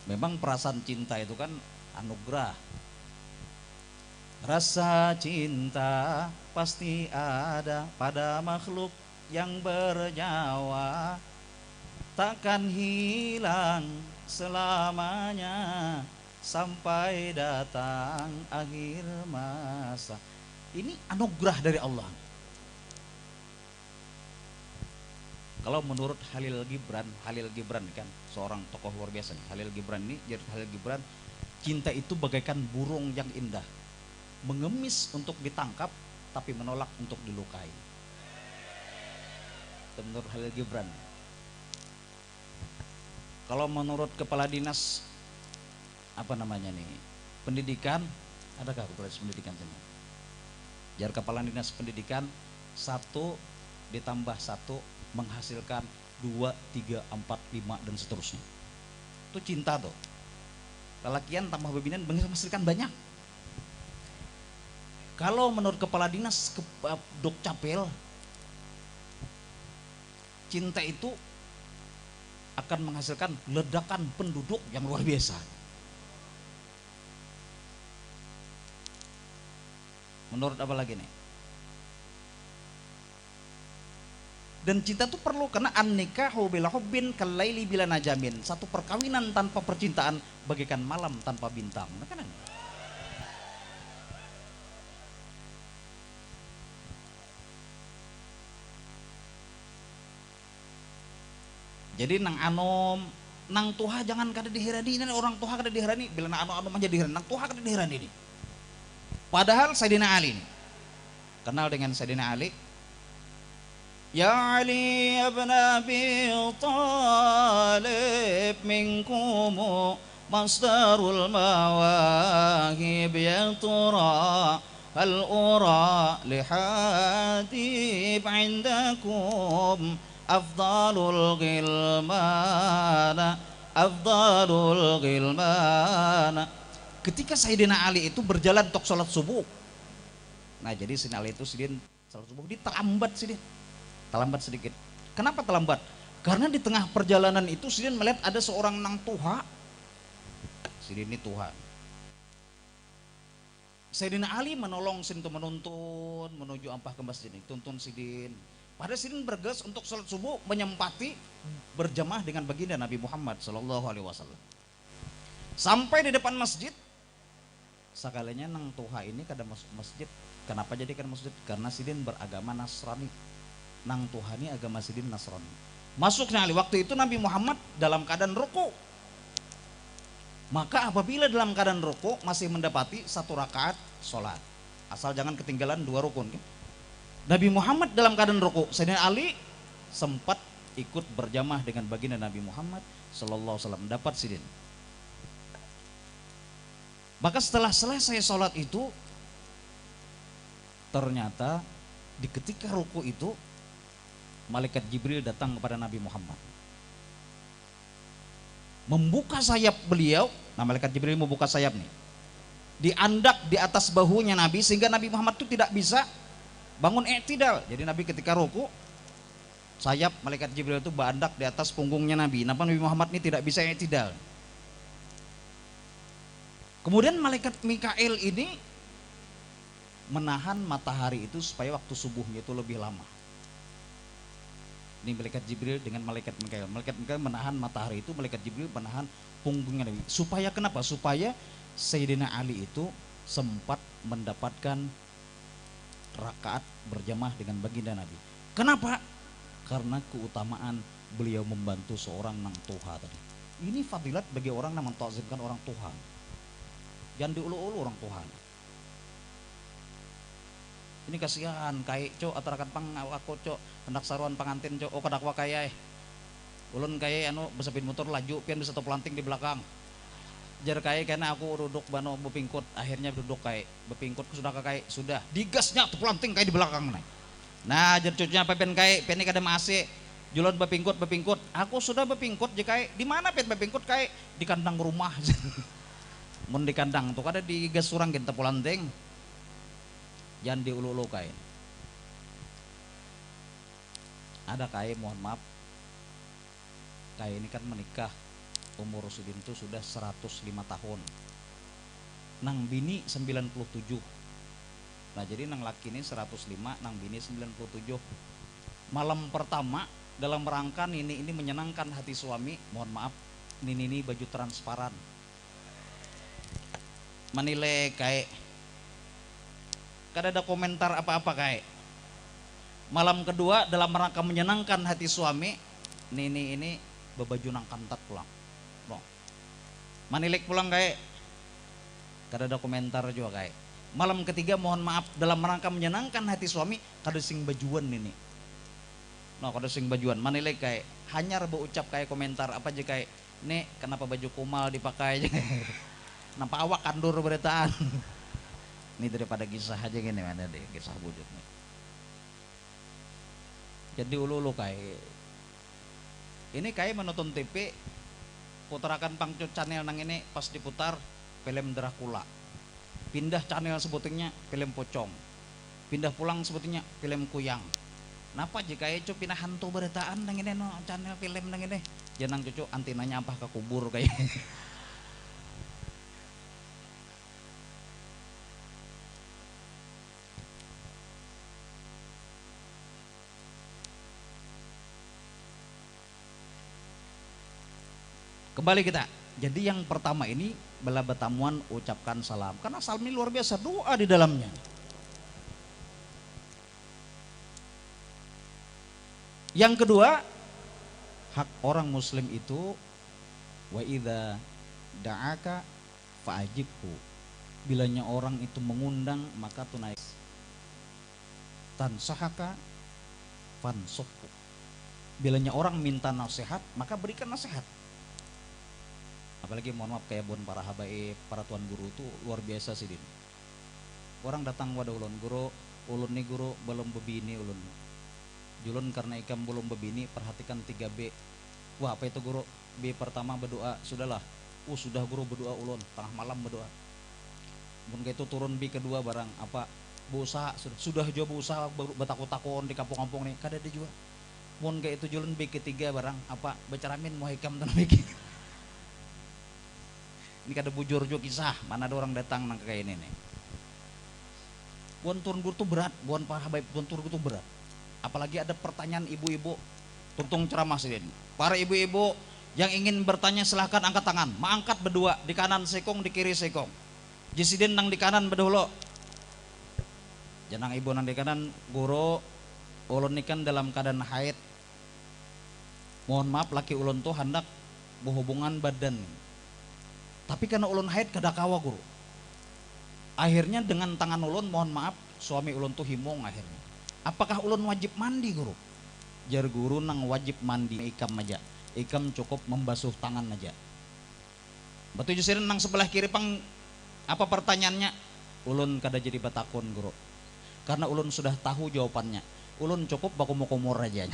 Memang perasaan cinta itu kan anugerah. Rasa cinta pasti ada pada makhluk yang bernyawa, takkan hilang selamanya sampai datang akhir masa. Ini anugerah dari Allah. Kalau menurut Halil Gibran kan seorang tokoh luar biasa nih. Halil Gibran, cinta itu bagaikan burung yang indah, mengemis untuk ditangkap tapi menolak untuk dilukai. Itu menurut Halil Gibran. Kalau menurut kepala dinas pendidikan, adakah kepala dinas pendidikan sini? Jar kepala dinas pendidikan 1 ditambah 1 menghasilkan 2, 3, 4, 5 dan seterusnya. Itu cinta tuh. Lelakian tambah babinian menghasilkan banyak. Kalau menurut kepala dinas Dukcapil, cinta itu akan menghasilkan ledakan penduduk yang luar biasa. Menurut apa lagi nih? Dan cinta itu perlu karena an-nikahu bila hubbin kalaili bila najamin. Satu perkawinan tanpa percintaan bagaikan malam tanpa bintang. Nah, kan? Jadi nang anom, nang tuha jangan kada diherani. Ini orang tuha kada diherani. Bila nang anom aja diherani, nang tuha kada diherani ini. Padahal Sayyidina Ali ini, kenal dengan Sayyidina Ali. Ya Ali ibn Abi Talib minkum masdarul mawahib ya tura hal ura lihadib indakum afdalul ghilmana. Ketika Sayyidina Ali itu berjalan untuk sholat subuh. Nah jadi Sayyidina Ali itu sidin sholat subuh terlambat sedikit. Kenapa terlambat? Karena di tengah perjalanan itu sidin melihat ada seorang nang tuha. Sidin ini Tuhan. Sayyidina Ali menolong sidin itu menuntun menuju ampah ke masjid ini. Tuntun sidin. Pada sidin bergegas untuk sholat subuh menyempati berjamaah dengan baginda Nabi Muhammad SAW. Sampai di depan masjid, sekalinya nang tuha ini kada masuk masjid. Kenapa jadi kada masjid? Karena sidin beragama Nasrani. Nang tuha ini agama sidin Nasrani. Masuknya Ali waktu itu Nabi Muhammad dalam keadaan ruku. Maka apabila dalam keadaan ruku masih mendapati 1 rakaat sholat, asal jangan ketinggalan 2 rukun. Nabi Muhammad dalam keadaan ruku, Sayyidina Ali sempat ikut berjamaah dengan baginda Nabi Muhammad sallallahu alaihi wasallam, dapat sidin. Maka setelah selesai sholat itu, ternyata di ketika ruku itu malaikat Jibril datang kepada Nabi Muhammad, membuka sayap beliau. Nah malaikat Jibril membuka sayap nih, diandak di atas bahunya Nabi sehingga Nabi Muhammad itu tidak bisa bangun i'tidal. Jadi Nabi ketika ruku, sayap malaikat Jibril itu berandak di atas punggungnya Nabi. Nabi Muhammad ini tidak bisa i'tidal. Kemudian malaikat Mikail ini menahan matahari itu supaya waktu subuhnya itu lebih lama. Ini malaikat Jibril dengan malaikat Mikail. Malaikat Mikail menahan matahari itu, malaikat Jibril menahan punggungnya Nabi. Supaya kenapa? Supaya Sayyidina Ali itu sempat mendapatkan rakaat berjamaah dengan baginda Nabi. Kenapa? Karena keutamaan beliau membantu seorang nang tuha tadi. Ini fadilat bagi orang yang mentazimkan orang Tuhan. Jangan diulu-ulu orang Tuhan. Ini kasihan kai cok atarakan pang aku cok hendak saruan pangantin cok oh kadakwa kaya ulun kaya anu besepin motor laju pian bisa planting di belakang jar kaya karena aku duduk bano bepingkut akhirnya duduk kaya bepingkut sudah kaya sudah digasnya tuh planting kaya di belakang nah jar cucunya pepen kaya pian kadang AC julun bepingkut aku sudah bepingkut jika di mana pian bepingkut kaya di kandang rumah mun di kandang tuh kada digas surang kita planting. Jangan diulu-ulu kain. Ada kain, mohon maaf. Kain ini kan menikah umur Sudin itu sudah 105 tahun. Nang bini 97. Nah jadi nang laki ini 105, nang bini 97. Malam pertama dalam rangka ini menyenangkan hati suami, mohon maaf, ini baju transparan. Menilai kayak kada ada komentar apa-apa kayak. Malam kedua dalam rangka menyenangkan hati suami, ini bebaju nang kantat pulang. No. Manilik pulang kayak. Kada ada komentar juga kayak. Malam ketiga mohon maaf dalam rangka menyenangkan hati suami, kada sing bajuan ini. No, kada sing bajuan. Manilik kayak hanya berucap kayak komentar apa aja kayak, "Nek, kenapa baju kumal dipakai aja?" Nampak awak kandur beritaan. Ini daripada kisah aja gini mana deh kisah wujud nih. Jadi ulu kayak ini kayak menonton TV puterakan pangcut channel nang ini pas diputar film Dracula. Pindah channel sebutnya film pocong. Pindah pulang sebutnya film kuyang. Napa jika itu pindah hantu beritaan nang ini no channel film nang ini. Janang cucu antinanya apa ke kubur kayak. Kembali kita. Jadi yang pertama ini bela betamuan ucapkan salam. Karena salam ini luar biasa doa di dalamnya. Yang kedua, hak orang muslim itu wa idza da'aka fa'ajibhu. Bilanya orang itu mengundang maka tunai. Tansahaka fansuhhu. Bilanya orang minta nasihat maka berikan nasihat. Apalagi mohon maaf kayak bon para habaib, para tuan guru itu luar biasa sih din. Orang datang wadah ulun nih guru belum bebini ulun. Julun karena ikam belum bebini perhatikan 3B. Wah apa itu guru? B pertama berdoa, sudahlah. Sudah guru berdoa ulun, tengah malam berdoa. Mun kayak itu turun B kedua barang apa? Berusaha sudah juga berusaha bertakut-takut di kampung-kampung nih, kada ada juga. Mun kayak itu julun B ketiga barang apa? Becaramin mau hikam dan mikir. Ini kada bujur juga kisah, mana ada orang datang nang kayak ini nih. Buan turun guru tuh berat, buan para habaib buan turun guru tuh berat. Apalagi ada pertanyaan ibu-ibu, tuntung ceramah sih. Para ibu-ibu yang ingin bertanya silahkan angkat tangan, mengangkat berdua, di kanan sekong, di kiri sekong. Jisidin nang di kanan berdahulu. Janang ibu nang di kanan, guru ulun ini kan dalam keadaan haid. Mohon maaf laki ulun tuh hendak berhubungan badan. Tapi karena ulun haid kada kawa guru. Akhirnya dengan tangan ulun mohon maaf suami ulun tuh himung akhirnya. Apakah ulun wajib mandi guru? Jar guru nang wajib mandi ikam aja. Ikam cukup membasuh tangan aja. Batu jusirin nang sebelah kiri pang apa pertanyaannya? Ulun kada jadi batakon guru. Karena ulun sudah tahu jawabannya. Ulun cukup baku kumur aja.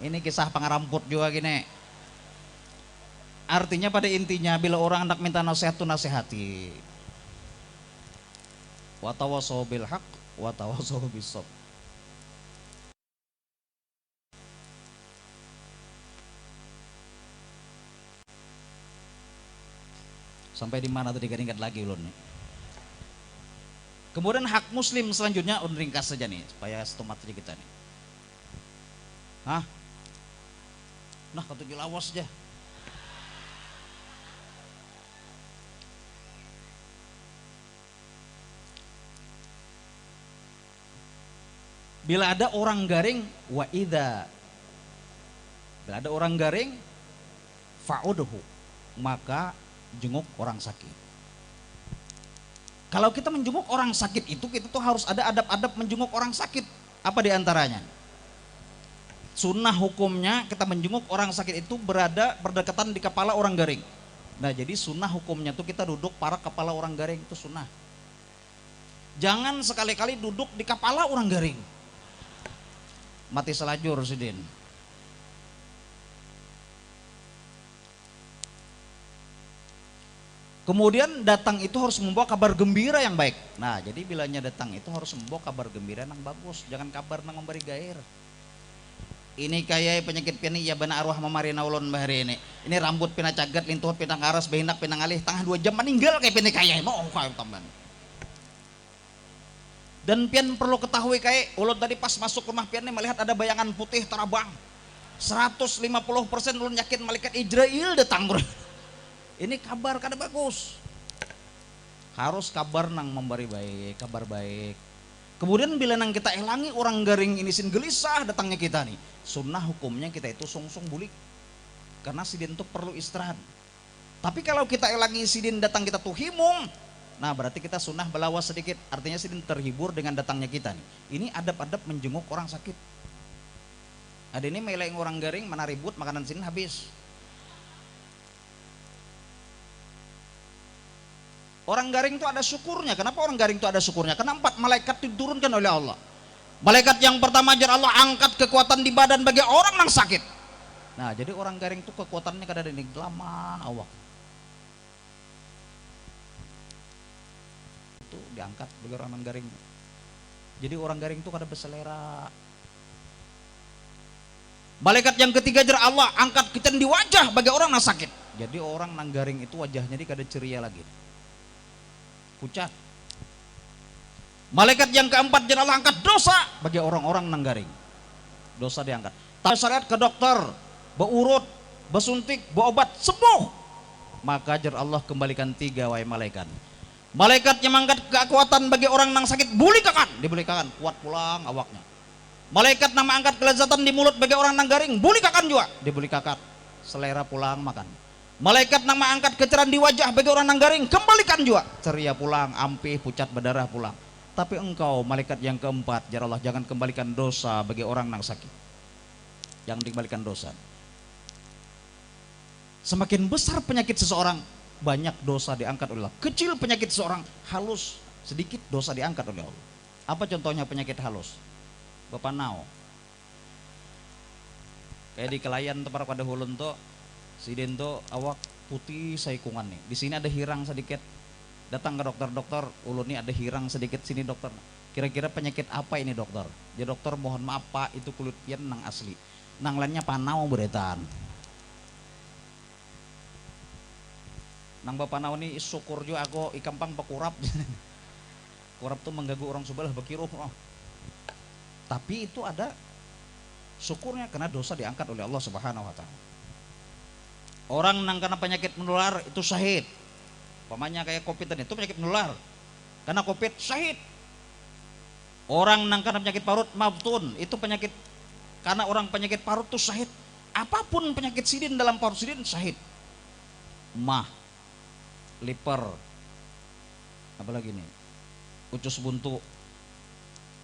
Ini kisah pangaramput juga gini. Artinya pada intinya bila orang hendak minta nasihat tuh nasihati. Wa tawassaw bil haq wa tawassaw bis sabr. Sampai di mana tadi ingat lagi ulun nih. Kemudian hak muslim selanjutnya ulun ringkas saja nih supaya stomat saja kita nih. Hah? Nah, ketujuh lawas aja. Bila ada orang garing, wa idza. Bila ada orang garing, fa'udhu, maka jenguk orang sakit. Kalau kita menjenguk orang sakit itu, kita tuh harus ada adab-adab menjenguk orang sakit. Apa diantaranya? Sunnah hukumnya kita menjenguk orang sakit itu berdekatan di kepala orang garing. Nah jadi sunnah hukumnya tuh kita duduk para kepala orang garing, itu sunnah. Jangan sekali-kali duduk di kepala orang garing. Mati selajur sidin. Kemudian datang itu harus membawa kabar gembira yang baik. Nah jadi bilanya datang itu harus membawa kabar gembira yang bagus. Jangan kabar yang memberi gair. Ini kayak penyakit piani ya bana arwah mamarina ulun bahari ini. Ini rambut pina cagat, lintuh pina ngaras, behinak pina ngalih, tengah 2 jam meninggal kayak piani kaya. Mau kayak tambahan. Dan pian perlu ketahui kayak ulun tadi pas masuk rumah pian ini melihat ada bayangan putih terabang. 150% ulun yakin malaikat Israel datang bro. Ini kabar kada bagus. Harus kabar nang memberi baik, kabar baik. Kemudian bila nang kita elangi orang garing ini sin gelisah datangnya kita nih. Sunnah hukumnya kita itu sungsung bulik. Karena sidin itu perlu istirahat. Tapi kalau kita elangi sidin datang kita tuh himung, nah berarti kita sunnah belawas sedikit. Artinya sidin terhibur dengan datangnya kita nih. Ini adab-adab menjenguk orang sakit. Ada ini meleing orang garing mana ribut makanan sidin habis. Orang garing itu ada syukurnya. Kenapa orang garing itu ada syukurnya? Karena 4 malaikat diturunkan oleh Allah. Malaikat yang pertama ajar Allah angkat kekuatan di badan bagi orang yang sakit. Nah jadi orang garing itu kekuatannya kada ada di lama awak. Itu diangkat bagi orang yang garing. Jadi orang garing itu kada berselera. Malaikat yang ketiga ajar Allah angkat kekuatan di wajah bagi orang yang sakit. Jadi orang yang garing itu wajahnya dia kada ceria lagi. Pucat. Malaikat yang keempat jangan Allah angkat dosa bagi orang-orang nang garing. Dosa diangkat. Syariat ke dokter, beurut, besuntik, beobat, sembuh. Maka jar Allah kembalikan 3 wahai malaikat. Malaikat yang mengangkat kekuatan bagi orang nang sakit bulikakan, dibulikakan, kuat pulang awaknya. Malaikat yang mengangkat kelezatan di mulut bagi orang nang garing bulikakan juga, dibulikakan. Selera pulang makan. Malaikat yang mengangkat kecerahan di wajah bagi orang yang garing kembalikan juga, ceria pulang, ampih, pucat berdarah pulang. Tapi engkau malaikat yang keempat, ya Allah jangan kembalikan dosa bagi orang yang sakit. Jangan dikembalikan dosa. Semakin besar penyakit seseorang, banyak dosa diangkat oleh Allah. Kecil penyakit seseorang, halus, sedikit dosa diangkat oleh Allah. Apa contohnya penyakit halus? Bapak Nao. Kayak di Kelayan tempat pada hulun tuh, sidin tuh awak putih saikungan nih. Di sini ada hirang sedikit. Datang ke dokter, ulun nih ada hirang sedikit sini dokter. Kira-kira penyakit apa ini dokter? Ya dokter mohon maaf pak, itu kulit pian nang asli. Nang lainnya panau beretan. Nang bapak nau nih syukur juga aku ikampang pekurap. Kurap tuh mengganggu orang sebelah bekiruh. Tapi itu ada syukurnya karena dosa diangkat oleh Allah Subhanahu wa taala. Orang nang karena penyakit menular itu syahid. Pamanya kayak Covid tadi itu penyakit menular. Karena Covid syahid. Orang nang karena penyakit parut maftun itu penyakit karena orang penyakit parut itu syahid. Apapun penyakit sidin dalam parut sidin syahid. Mah, liper, apalagi nih, ucus buntu,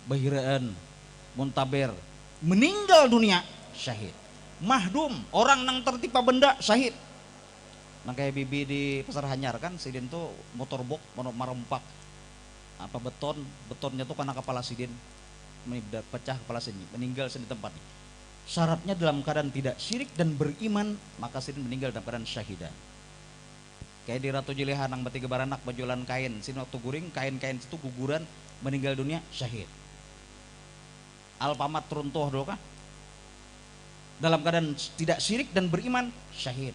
bahiraan, muntaber, meninggal dunia syahid. Mahdum, orang nang tertimpa benda syahid. Nang kayak bibi di pasar Hanyar kan sidin tuh motorbok marempak apa betonnya tuh kena kepala sidin, pecah kepala sidin, meninggal di tempat. Syaratnya dalam keadaan tidak syirik dan beriman, maka sidin meninggal dalam keadaan syahidah. Kayak di Ratu Jileha nang bati gebaranak bajulan kain, sini waktu guring kain-kain itu guguran meninggal dunia syahid. Alpamat runtuh dulu kah? Dalam keadaan tidak syirik dan beriman syahid.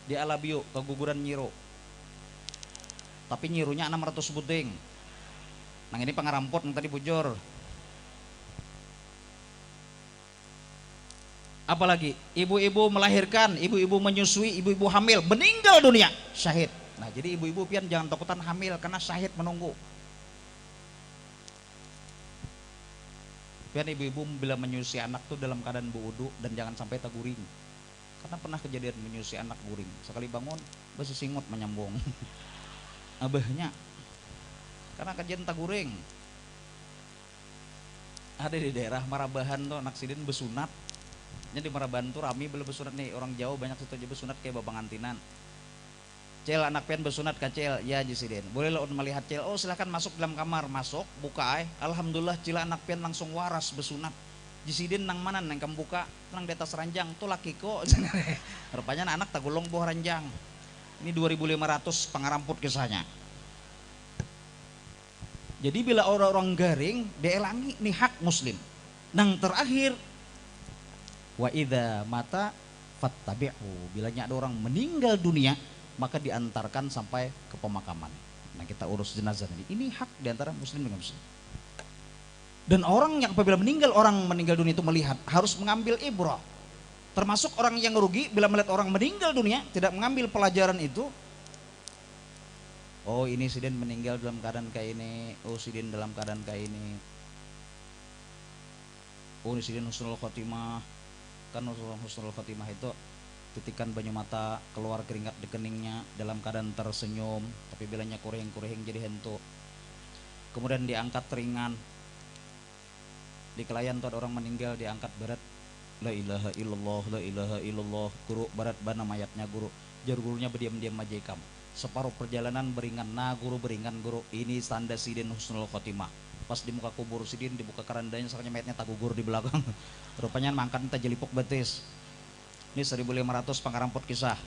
Di Alabiu keguguran Nyiro, tapi Nyirunya 600 buting. Nang ini pangarampot yang tadi bujur. Apalagi ibu-ibu melahirkan, ibu-ibu menyusui, ibu-ibu hamil meninggal dunia syahid. Nah jadi ibu-ibu pian jangan takutan hamil karena syahid menunggu. Pian ibu-ibu bila menyusui anak tuh dalam keadaan berwudu dan jangan sampai taguring. Karena pernah kejadian menyusui anak guring. Sekali bangun, besi singut menyambung. Abahnya. Karena kejadian taguring. Ada di daerah Marabahan tuh anak sidin besunat. Jadi di Marabahan tuh rame belum besunat nih. Orang Jawa banyak situ aja besunat kayak babangantinan. Cel anak pian besunat kacel, ya Jisidin. Boleh lo melihat cel, oh silahkan masuk dalam kamar, masuk, buka alhamdulillah cila anak pian langsung waras besunat. Jisidin nang mana nang kamu buka, nang di atas ranjang, tuh laki kok. Rupanya anak tagulong buah ranjang. Ini 2.500 pangaramput kisahnya. Jadi bila orang-orang garing, dielangi nih hak muslim. Nang terakhir, wa idza mata fattabi'hu. Bilanya ada orang meninggal dunia, maka diantarkan sampai ke pemakaman. Nah kita urus jenazah ini. Ini hak diantara muslim dengan muslim. Dan orang yang apabila orang meninggal dunia itu melihat harus mengambil ibrah. Termasuk orang yang rugi bila melihat orang meninggal dunia tidak mengambil pelajaran itu. Oh ini sidin meninggal dalam keadaan kayak ini. Oh sidin dalam keadaan kayak ini. Oh ini sidin husnul khotimah. Kan husnul khotimah itu titikan banyu mata, keluar keringat di keningnya dalam keadaan tersenyum, tapi bilanya kureng-kureng jadi hentu. Kemudian diangkat ringan. Di kelayan tuh ada orang meninggal diangkat berat. La ilaha illallah, la ilaha illallah. Guru berat bana mayatnya guru. Jar gurunya berdiam-diam majekam. Separuh perjalanan beringan, nah guru beringan guru. Ini tanda sidin husnul khotimah. Pas di muka kubur sidin dibuka kerandanya, soalnya mayatnya tak gugur di belakang. Rupanya mangkat entah jelipuk betis. Ini 1.500 pangaramput kisah.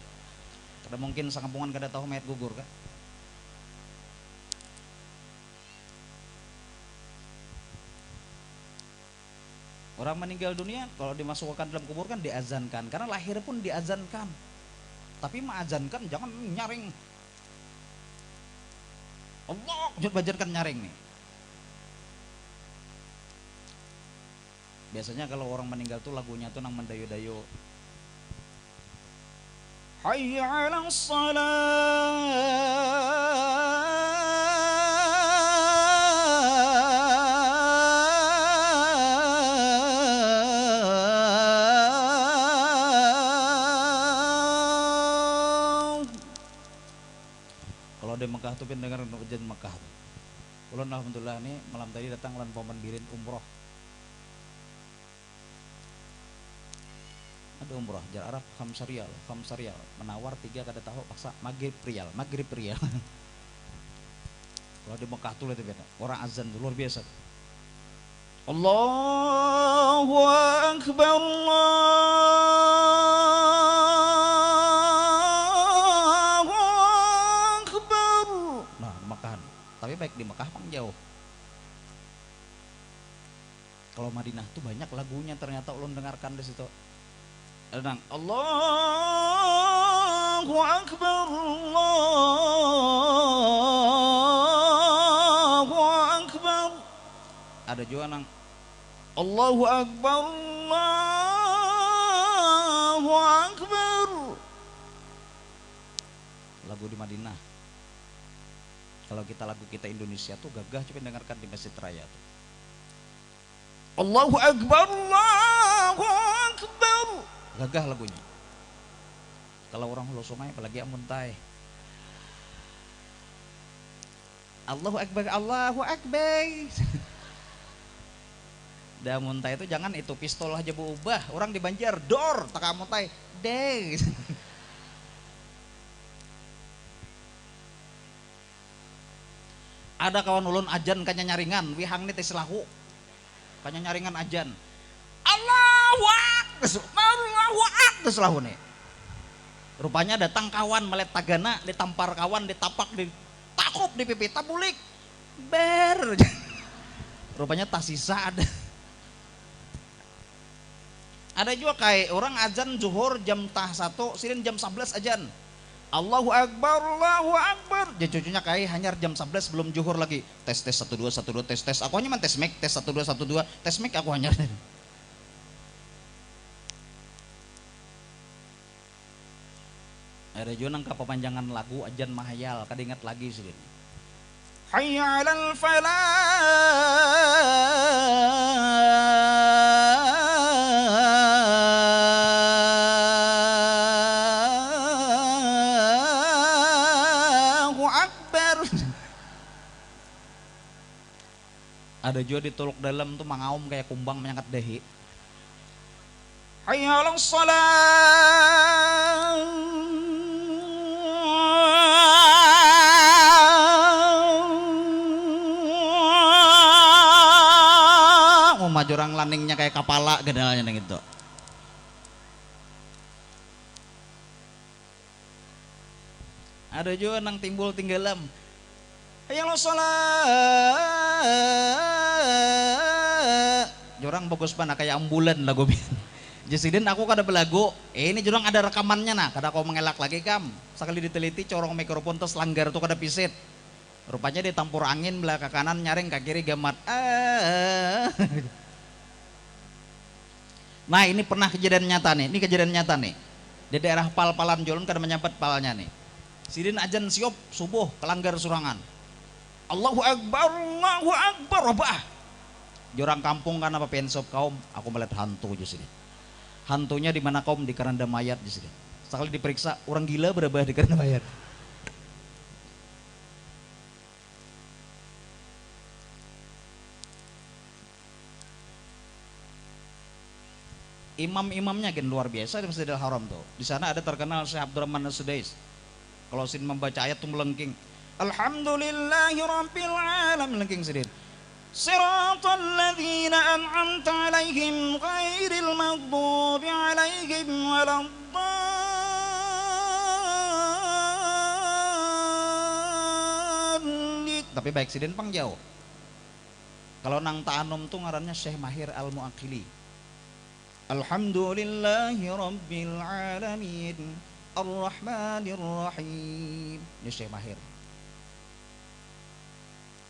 Karena mungkin sangampungan kada tahu mayat gugur kan. Orang meninggal dunia kalau dimasukkan dalam kubur kan diazankan. Karena lahir pun diazankan. Tapi mengazankan jangan nyaring. Allah jangan bajarkan nyaring nih. Biasanya kalau orang meninggal tuh lagunya tuh nang mendayu-dayu. Hayya 'alas salah. Kalau di Mekah tuh pendengar ujian Mekah. Ulun alhamdulillah nih malam tadi datang lan paman birin umroh. Ada umroh jar Arab khamsarial menawar 3 kada tahu paksa maghrib rial kalau di Mekah tuh itu beda orang azan tuh luar biasa. Allahu akbar Allahu akbar. Nah di Mekah tapi baik di Mekah pang jauh. Kalau Madinah tuh banyak lagunya ternyata ulun dengarkan di situ. Adang Allahu akbar Allahu akbar. Ada juga nang Allahu akbar Allahu akbar. Lagu di Madinah. Kalau lagu kita Indonesia tuh gagah, coba dengarkan di Masjid Raya tuh. Allahu akbar Allahu akbar. Gagah lagunya. Kalau orang Hulu Sungai apalagi amuntai. Allahu akbar Allahu akbar. Da muntai itu jangan itu pistol aja berubah. Orang di Banjar dor tak amuntai deng. Ada kawan ulun ajan kanya nyaringan wihang nih teslahu. Kanya nyaringan ajan. Allahu akbar. Allahu akbar selahu nih. Rupanya datang kawan melet tagana, ditampar kawan, ditapak, ditakup di pipi tabulik. Ber. Rupanya tak sisa ada. Ada juga kayak orang azan zuhur jam 1, sirin jam 11 azan. Allahu akbar, Allahu akbar. Dia cucunya kayak hanyar jam 11 belum zuhur lagi. Tes 1 2 1 2 tes. Aku hanya tes mic, tes 1 2 1 2, tes mic aku hanya. Ada juga nang kepanjangan lagu ajan mahayal, kada ingat lagi sih. Hayya 'alal falah Ada juga di tuluk dalam tuh mangaum kayak kumbang menyangkat dahi. Hayya 'alas shalah. Maju orang landingnya kayak kepala gedalnya gitu. Ada juga nang timbul tinggalam. Hayya 'alas shalah. Jurang bagus pana kayak ambulan lagu bin. Jasidin aku kada belagu. Ini jurang ada rekamannya nah, kada kau mengelak lagi kam. Sekali diteliti corong mikrofon terus langgar tuh kada pisit. Rupanya ditampur angin belah ke kanan nyaring ke kiri gamat. Nah ini pernah kejadian nyata nih. Ini kejadian nyata nih. Di daerah pal-palan jolon kada menyampat palnya nih. Sidin ajan siop subuh kelanggar surangan. Allahu Akbar, Allahu Akbar, Rabah. Jorang kampung kan apa pensop kaum, aku melihat hantu di sini. Hantunya di mana kaum di keranda mayat di sini. Sekali diperiksa orang gila berabah di keranda mayat. Imam-imamnya kan luar biasa di Masjidil Haram tuh. Di sana ada terkenal Syekh Abdurrahman As-Sudais. Kalau sin membaca ayat tuh melengking. Alhamdulillahirabbil alamin melengking sedih. Siratal ladzina an'amta 'alaihim ghairil maghdubi 'alaihim waladdallin. Tapi baik sidin pang jauh. Kalau nang ta'anum tuh ngarannya Syekh Mahir Al-Mu'akhili. Alhamdulillahi rabbil alamin Ar-Rahmanir Rahim. Ini Syekh Mahir.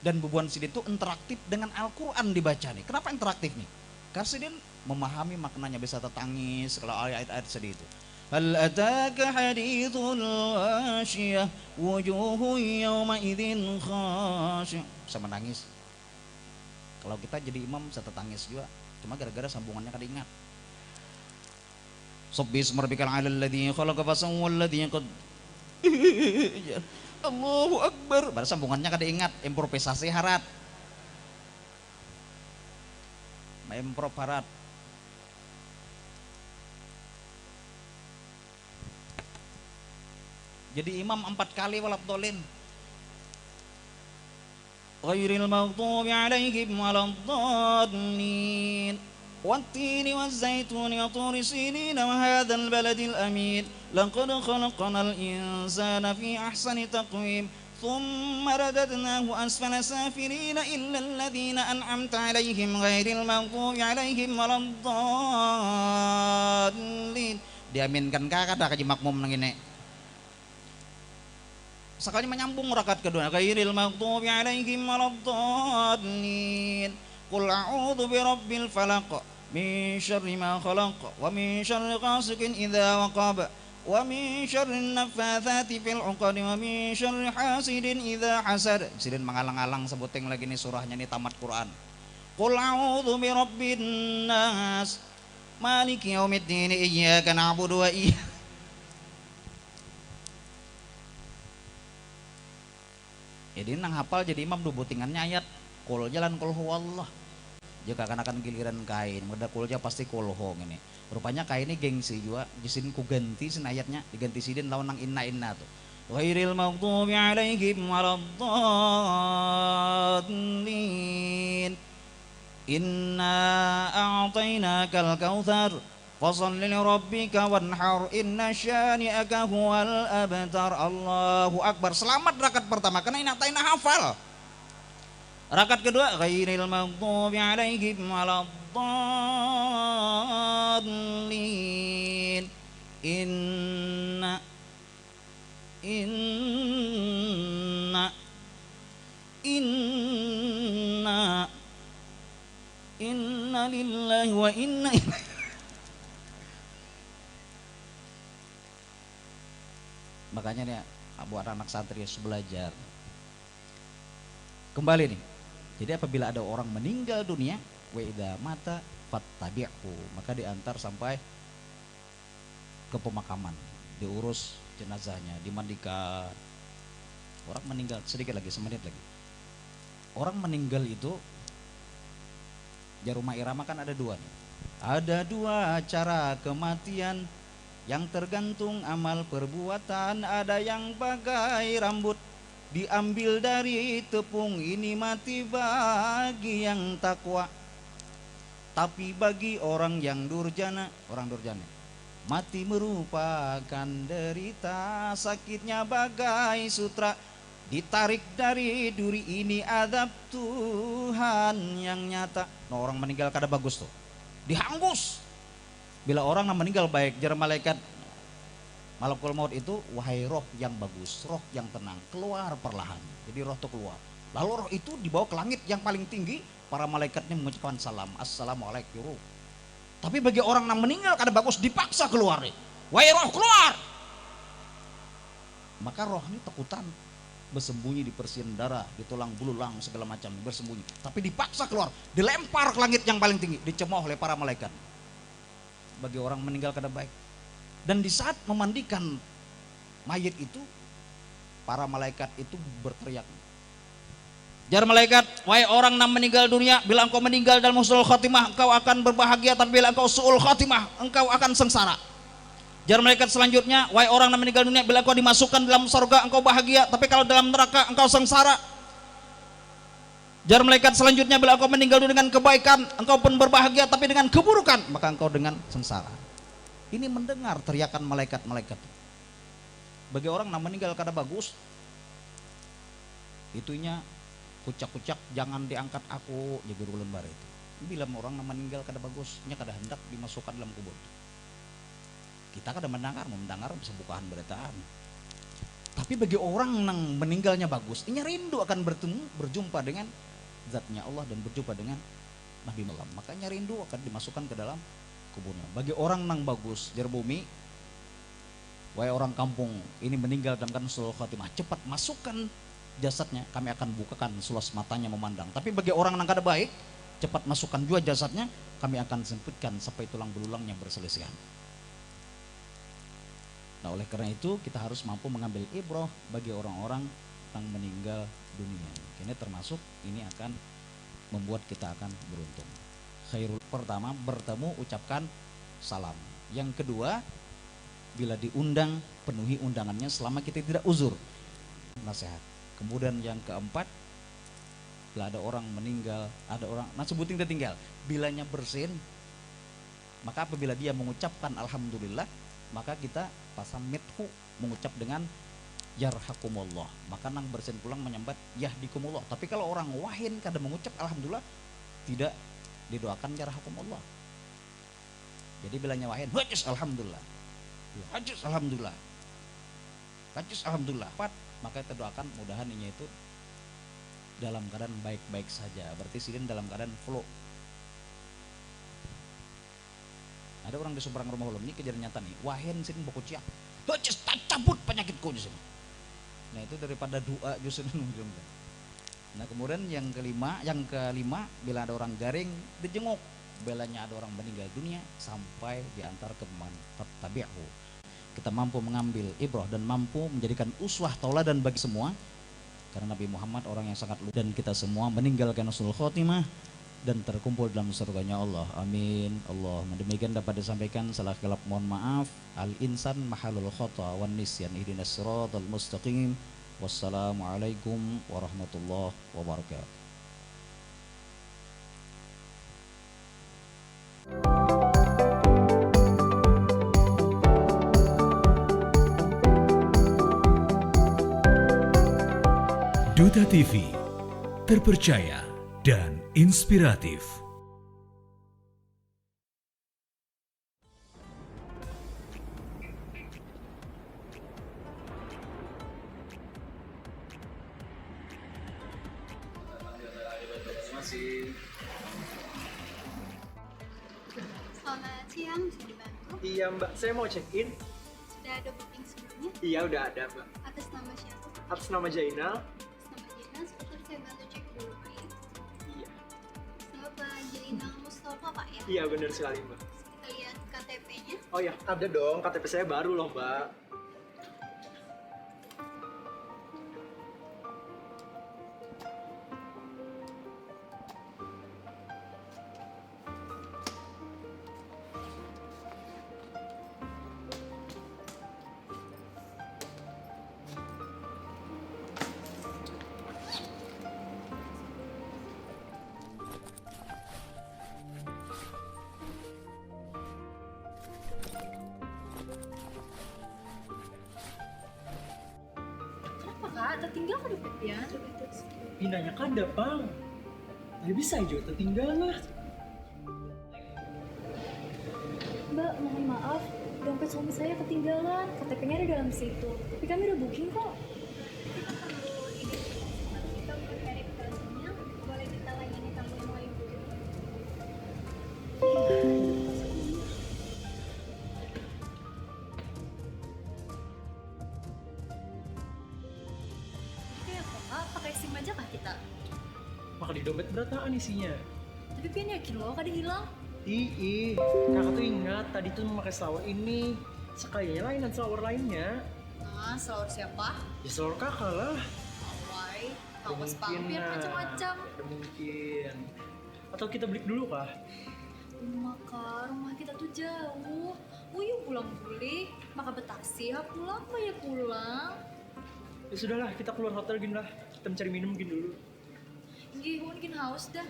Dan bubuan sidin itu interaktif dengan Al-Quran dibaca nih. Kenapa interaktif nih? Karena sidin memahami maknanya, bisa tertangis kalau ayat-ayat sedih itu. Hal ataka hadithul wasyiyah wujuhu yawma idzin khasyiyah. Bisa menangis. Kalau kita jadi imam bisa tertangis juga. Cuma gara-gara sambungannya kada ingat. Sabbis marbikal 'alal ladzi khalaqa fasawwal ladzi qad Allahu Akbar. Pada sambungannya kada ingat, improvisasi harat. Improv harat. Jadi imam 4 kali walad dolin. Ghairil maghdubi 'alaihim waladdallin. والتين والزيتون وطور سينين وهذا البلد الأمين لقد خلقنا الإنسان في أحسن تقويم ثم رددناه أسفل سافلين إلا الذين أنعمت عليهم غير المغضوب عليهم ولا الضالين. Diaminkan kakak ada kaji makmum nang ini. Sekali menyambung rakaat kedua. Ghairil maghdubi alaihim waladdallin. Qul a'udzu birabbil falaq min syarri ma khalaq wa min syarri ghasiqin idza waqab wa min syarri naffatsati fil 'uqad wa min syarri hasidin idza hasad. Sidin mengalang-alang sebuting lagi nih surahnya nih tamat Quran. Qul a'udzu birabbin nas maliki yaumiddin iyyaka na'budu wa iyyaka. Jadi nang hafal jadi imam dubutingannya ayat kul jalan kul huwallah. Jika akan giliran kain, mudah kulnya pasti kulho ini. Rupanya kain ini gengsi juga. Jisin ku ganti sin ayatnya, diganti sidin lawan nang inna tuh. Ghairil maghdubi alaihim waladdallin. Inna a'tainakal kautsar fashalli li rabbika wanhar inna syani'aka huwal abtar. Allahu Akbar. Selamat rakaat pertama karena inataina hafal. Rakaat kedua ghairil maghdubi alaihim waladdallin. Inna lillahi wa inna ilaihi. Makanya nih buat anak santri harus belajar. Kembali nih. Jadi apabila ada orang meninggal dunia, wa idza mata fattabi'hu, maka diantar sampai ke pemakaman, diurus jenazahnya, dimandikan. Orang meninggal sedikit lagi, semenit lagi. Orang meninggal itu Jarumah irama kan ada dua nih. Ada dua cara kematian yang tergantung amal perbuatan. Ada yang bagai rambut diambil dari tepung, ini mati bagi yang takwa. Tapi bagi orang yang durjana, mati merupakan derita. Sakitnya bagai sutra ditarik dari duri, ini azab Tuhan yang nyata. Nah, orang meninggal kada bagus tuh, dihanggus. Bila orang yang meninggal baik, jar malaikat malakul maut itu, wahai roh yang bagus, roh yang tenang, keluar perlahan. Jadi roh itu keluar. Lalu roh itu dibawa ke langit yang paling tinggi, para malaikatnya mengucapkan salam, assalamualaikum. Tapi bagi orang yang meninggal kada bagus, dipaksa keluar nih. Wahai roh keluar. Maka roh ini takutan, bersembunyi di persian darah, di tulang belulang segala macam, bersembunyi. Tapi dipaksa keluar, dilempar ke langit yang paling tinggi, dicemooh oleh para malaikat. Bagi orang meninggal kada baik. Dan di saat memandikan mayit itu, para malaikat itu berteriak. Jar malaikat, wahai orang yang meninggal dunia, bila engkau meninggal dalam husnul khatimah, engkau akan berbahagia. Tapi bila engkau su'ul khatimah, engkau akan sengsara. Jar malaikat selanjutnya, wahai orang yang meninggal dunia, bila engkau dimasukkan dalam surga, engkau bahagia. Tapi kalau dalam neraka, engkau sengsara. Jar malaikat selanjutnya, bila engkau meninggal dunia dengan kebaikan, engkau pun berbahagia. Tapi dengan keburukan, maka engkau dengan sengsara. Ini mendengar teriakan malaikat-malaikat. Bagi orang yang meninggal kada bagus, itunya kucak-kucak, jangan diangkat aku, ya guru lembar itu. Bila orang yang meninggal kada bagusnya kada hendak dimasukkan dalam kubur. Kita kada mendengar bisa bukaan beritaan. Tapi bagi orang yang meninggalnya bagus, ini rindu akan berjumpa dengan zatnya Allah dan berjumpa dengan Nabi Muhammad. Makanya rindu akan dimasukkan ke dalam kuburnya. Bagi orang yang bagus, jar bumi, wahai orang kampung, ini meninggal dalam keadaan husnul khatimah, cepat masukkan jasadnya, kami akan bukakan sulas matanya memandang. Tapi bagi orang yang kada baik, cepat masukkan juga jasadnya, kami akan sempitkan sampai tulang belulangnya berselisihan. Nah, oleh karena itu kita harus mampu mengambil ibrah bagi orang-orang yang meninggal dunia. Ini termasuk, ini akan membuat kita akan beruntung. Khairul, pertama bertemu ucapkan salam. Yang kedua, bila diundang penuhi undangannya selama kita tidak uzur, nasihat. Kemudian yang keempat, bila ada orang meninggal, ada orang sebuting dia tinggal, bilanya bersin, maka apabila dia mengucapkan alhamdulillah, maka kita pasang mithu, mengucap dengan yarhakumullah, maka nang bersin pulang menyambat yahdikumullah. Tapi kalau orang wahin kada mengucap alhamdulillah, tidak didoakan yarhakumullah. Jadi bilanya wahin, hajus alhamdulillah, hajus alhamdulillah, hajus alhamdulillah, maka kita doakan mudahan ini itu dalam keadaan baik-baik saja. Berarti sidin dalam keadaan flow. Ada orang di seberang rumah ulum ini kejadian nyata nih, wahin sidin baku ciak, hajus tak cabut penyakitku di sini. Nah itu daripada doa justru. Nah kemudian yang kelima, bila ada orang garing dijenguk, belanya ada orang meninggal dunia sampai diantar ke man tabi'hu. Kita mampu mengambil ibrah dan mampu menjadikan uswah tauladan bagi semua, karena Nabi Muhammad orang yang sangat luhur, dan kita semua meninggalkan husnul khotimah dan terkumpul dalam surganya Allah. Amin. Allah. Demikian dapat disampaikan, salah khilaf mohon maaf. Al insan mahalul khata wan nisyan, ihdinas siratal mustaqim. Wassalamualaikum warahmatullahi wabarakatuh. Duta TV, terpercaya dan inspiratif. Selamat siang, bisa dibantu? Iya Mbak, saya mau check in. Sudah ada booking sebelumnya? Iya udah ada Mbak. Atas nama siapa? Atas nama Jainal. Atas nama Jainal, sebentar saya bantu cek dulu Pak ya. Iya. Bapak Jainal Mustafa Pak ya? Iya benar sekali Mbak. Kita lihat KTP-nya. Oh ya, ada dong, KTP saya baru loh Mbak. tertinggal kan dapat ya. Pindahnya kan ada, Bang. Nggak bisa juga tertinggal lah. Mbak, mohon maaf, dompet suami saya ketinggalan. KTP-nya ada dalam situ. Tapi kami udah booking kok. Kita perlu identifikasi kita verifikasinya. Boleh kita layani tamu yang lain dulu. Kayak kok nggak pakai SIM aja kah kita? Maka di dompet berataan isinya. Tapi pian yakin loh kada hilang. Ih, kakak tuh ingat tadi tuh memakai selawar ini. Sekalinya lainan selawar lainnya. Ah, selawar siapa? Ya selawar kakak lah. Awai, kaos Mungkin, pampir nah. macam-macam. Ada mungkin. Atau kita beli dulu kah? Rumah kita tuh jauh. Uyu pulang boleh, maka betaksi ya pulang, banyak pulang. Ya sudahlah, kita keluar hotel gini lah. Kita mencari minum gini dulu. Gih, mungkin haus dah.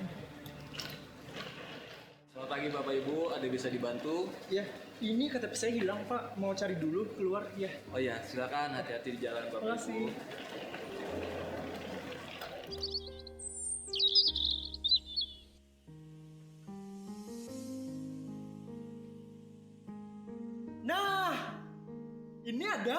Selamat pagi Bapak Ibu, ada bisa dibantu? Ya, ini KTP saya hilang Pak. Mau cari dulu keluar ya. Oh iya, silakan hati-hati di jalan Bapak Makasih. Ibu. Nah, ini ada.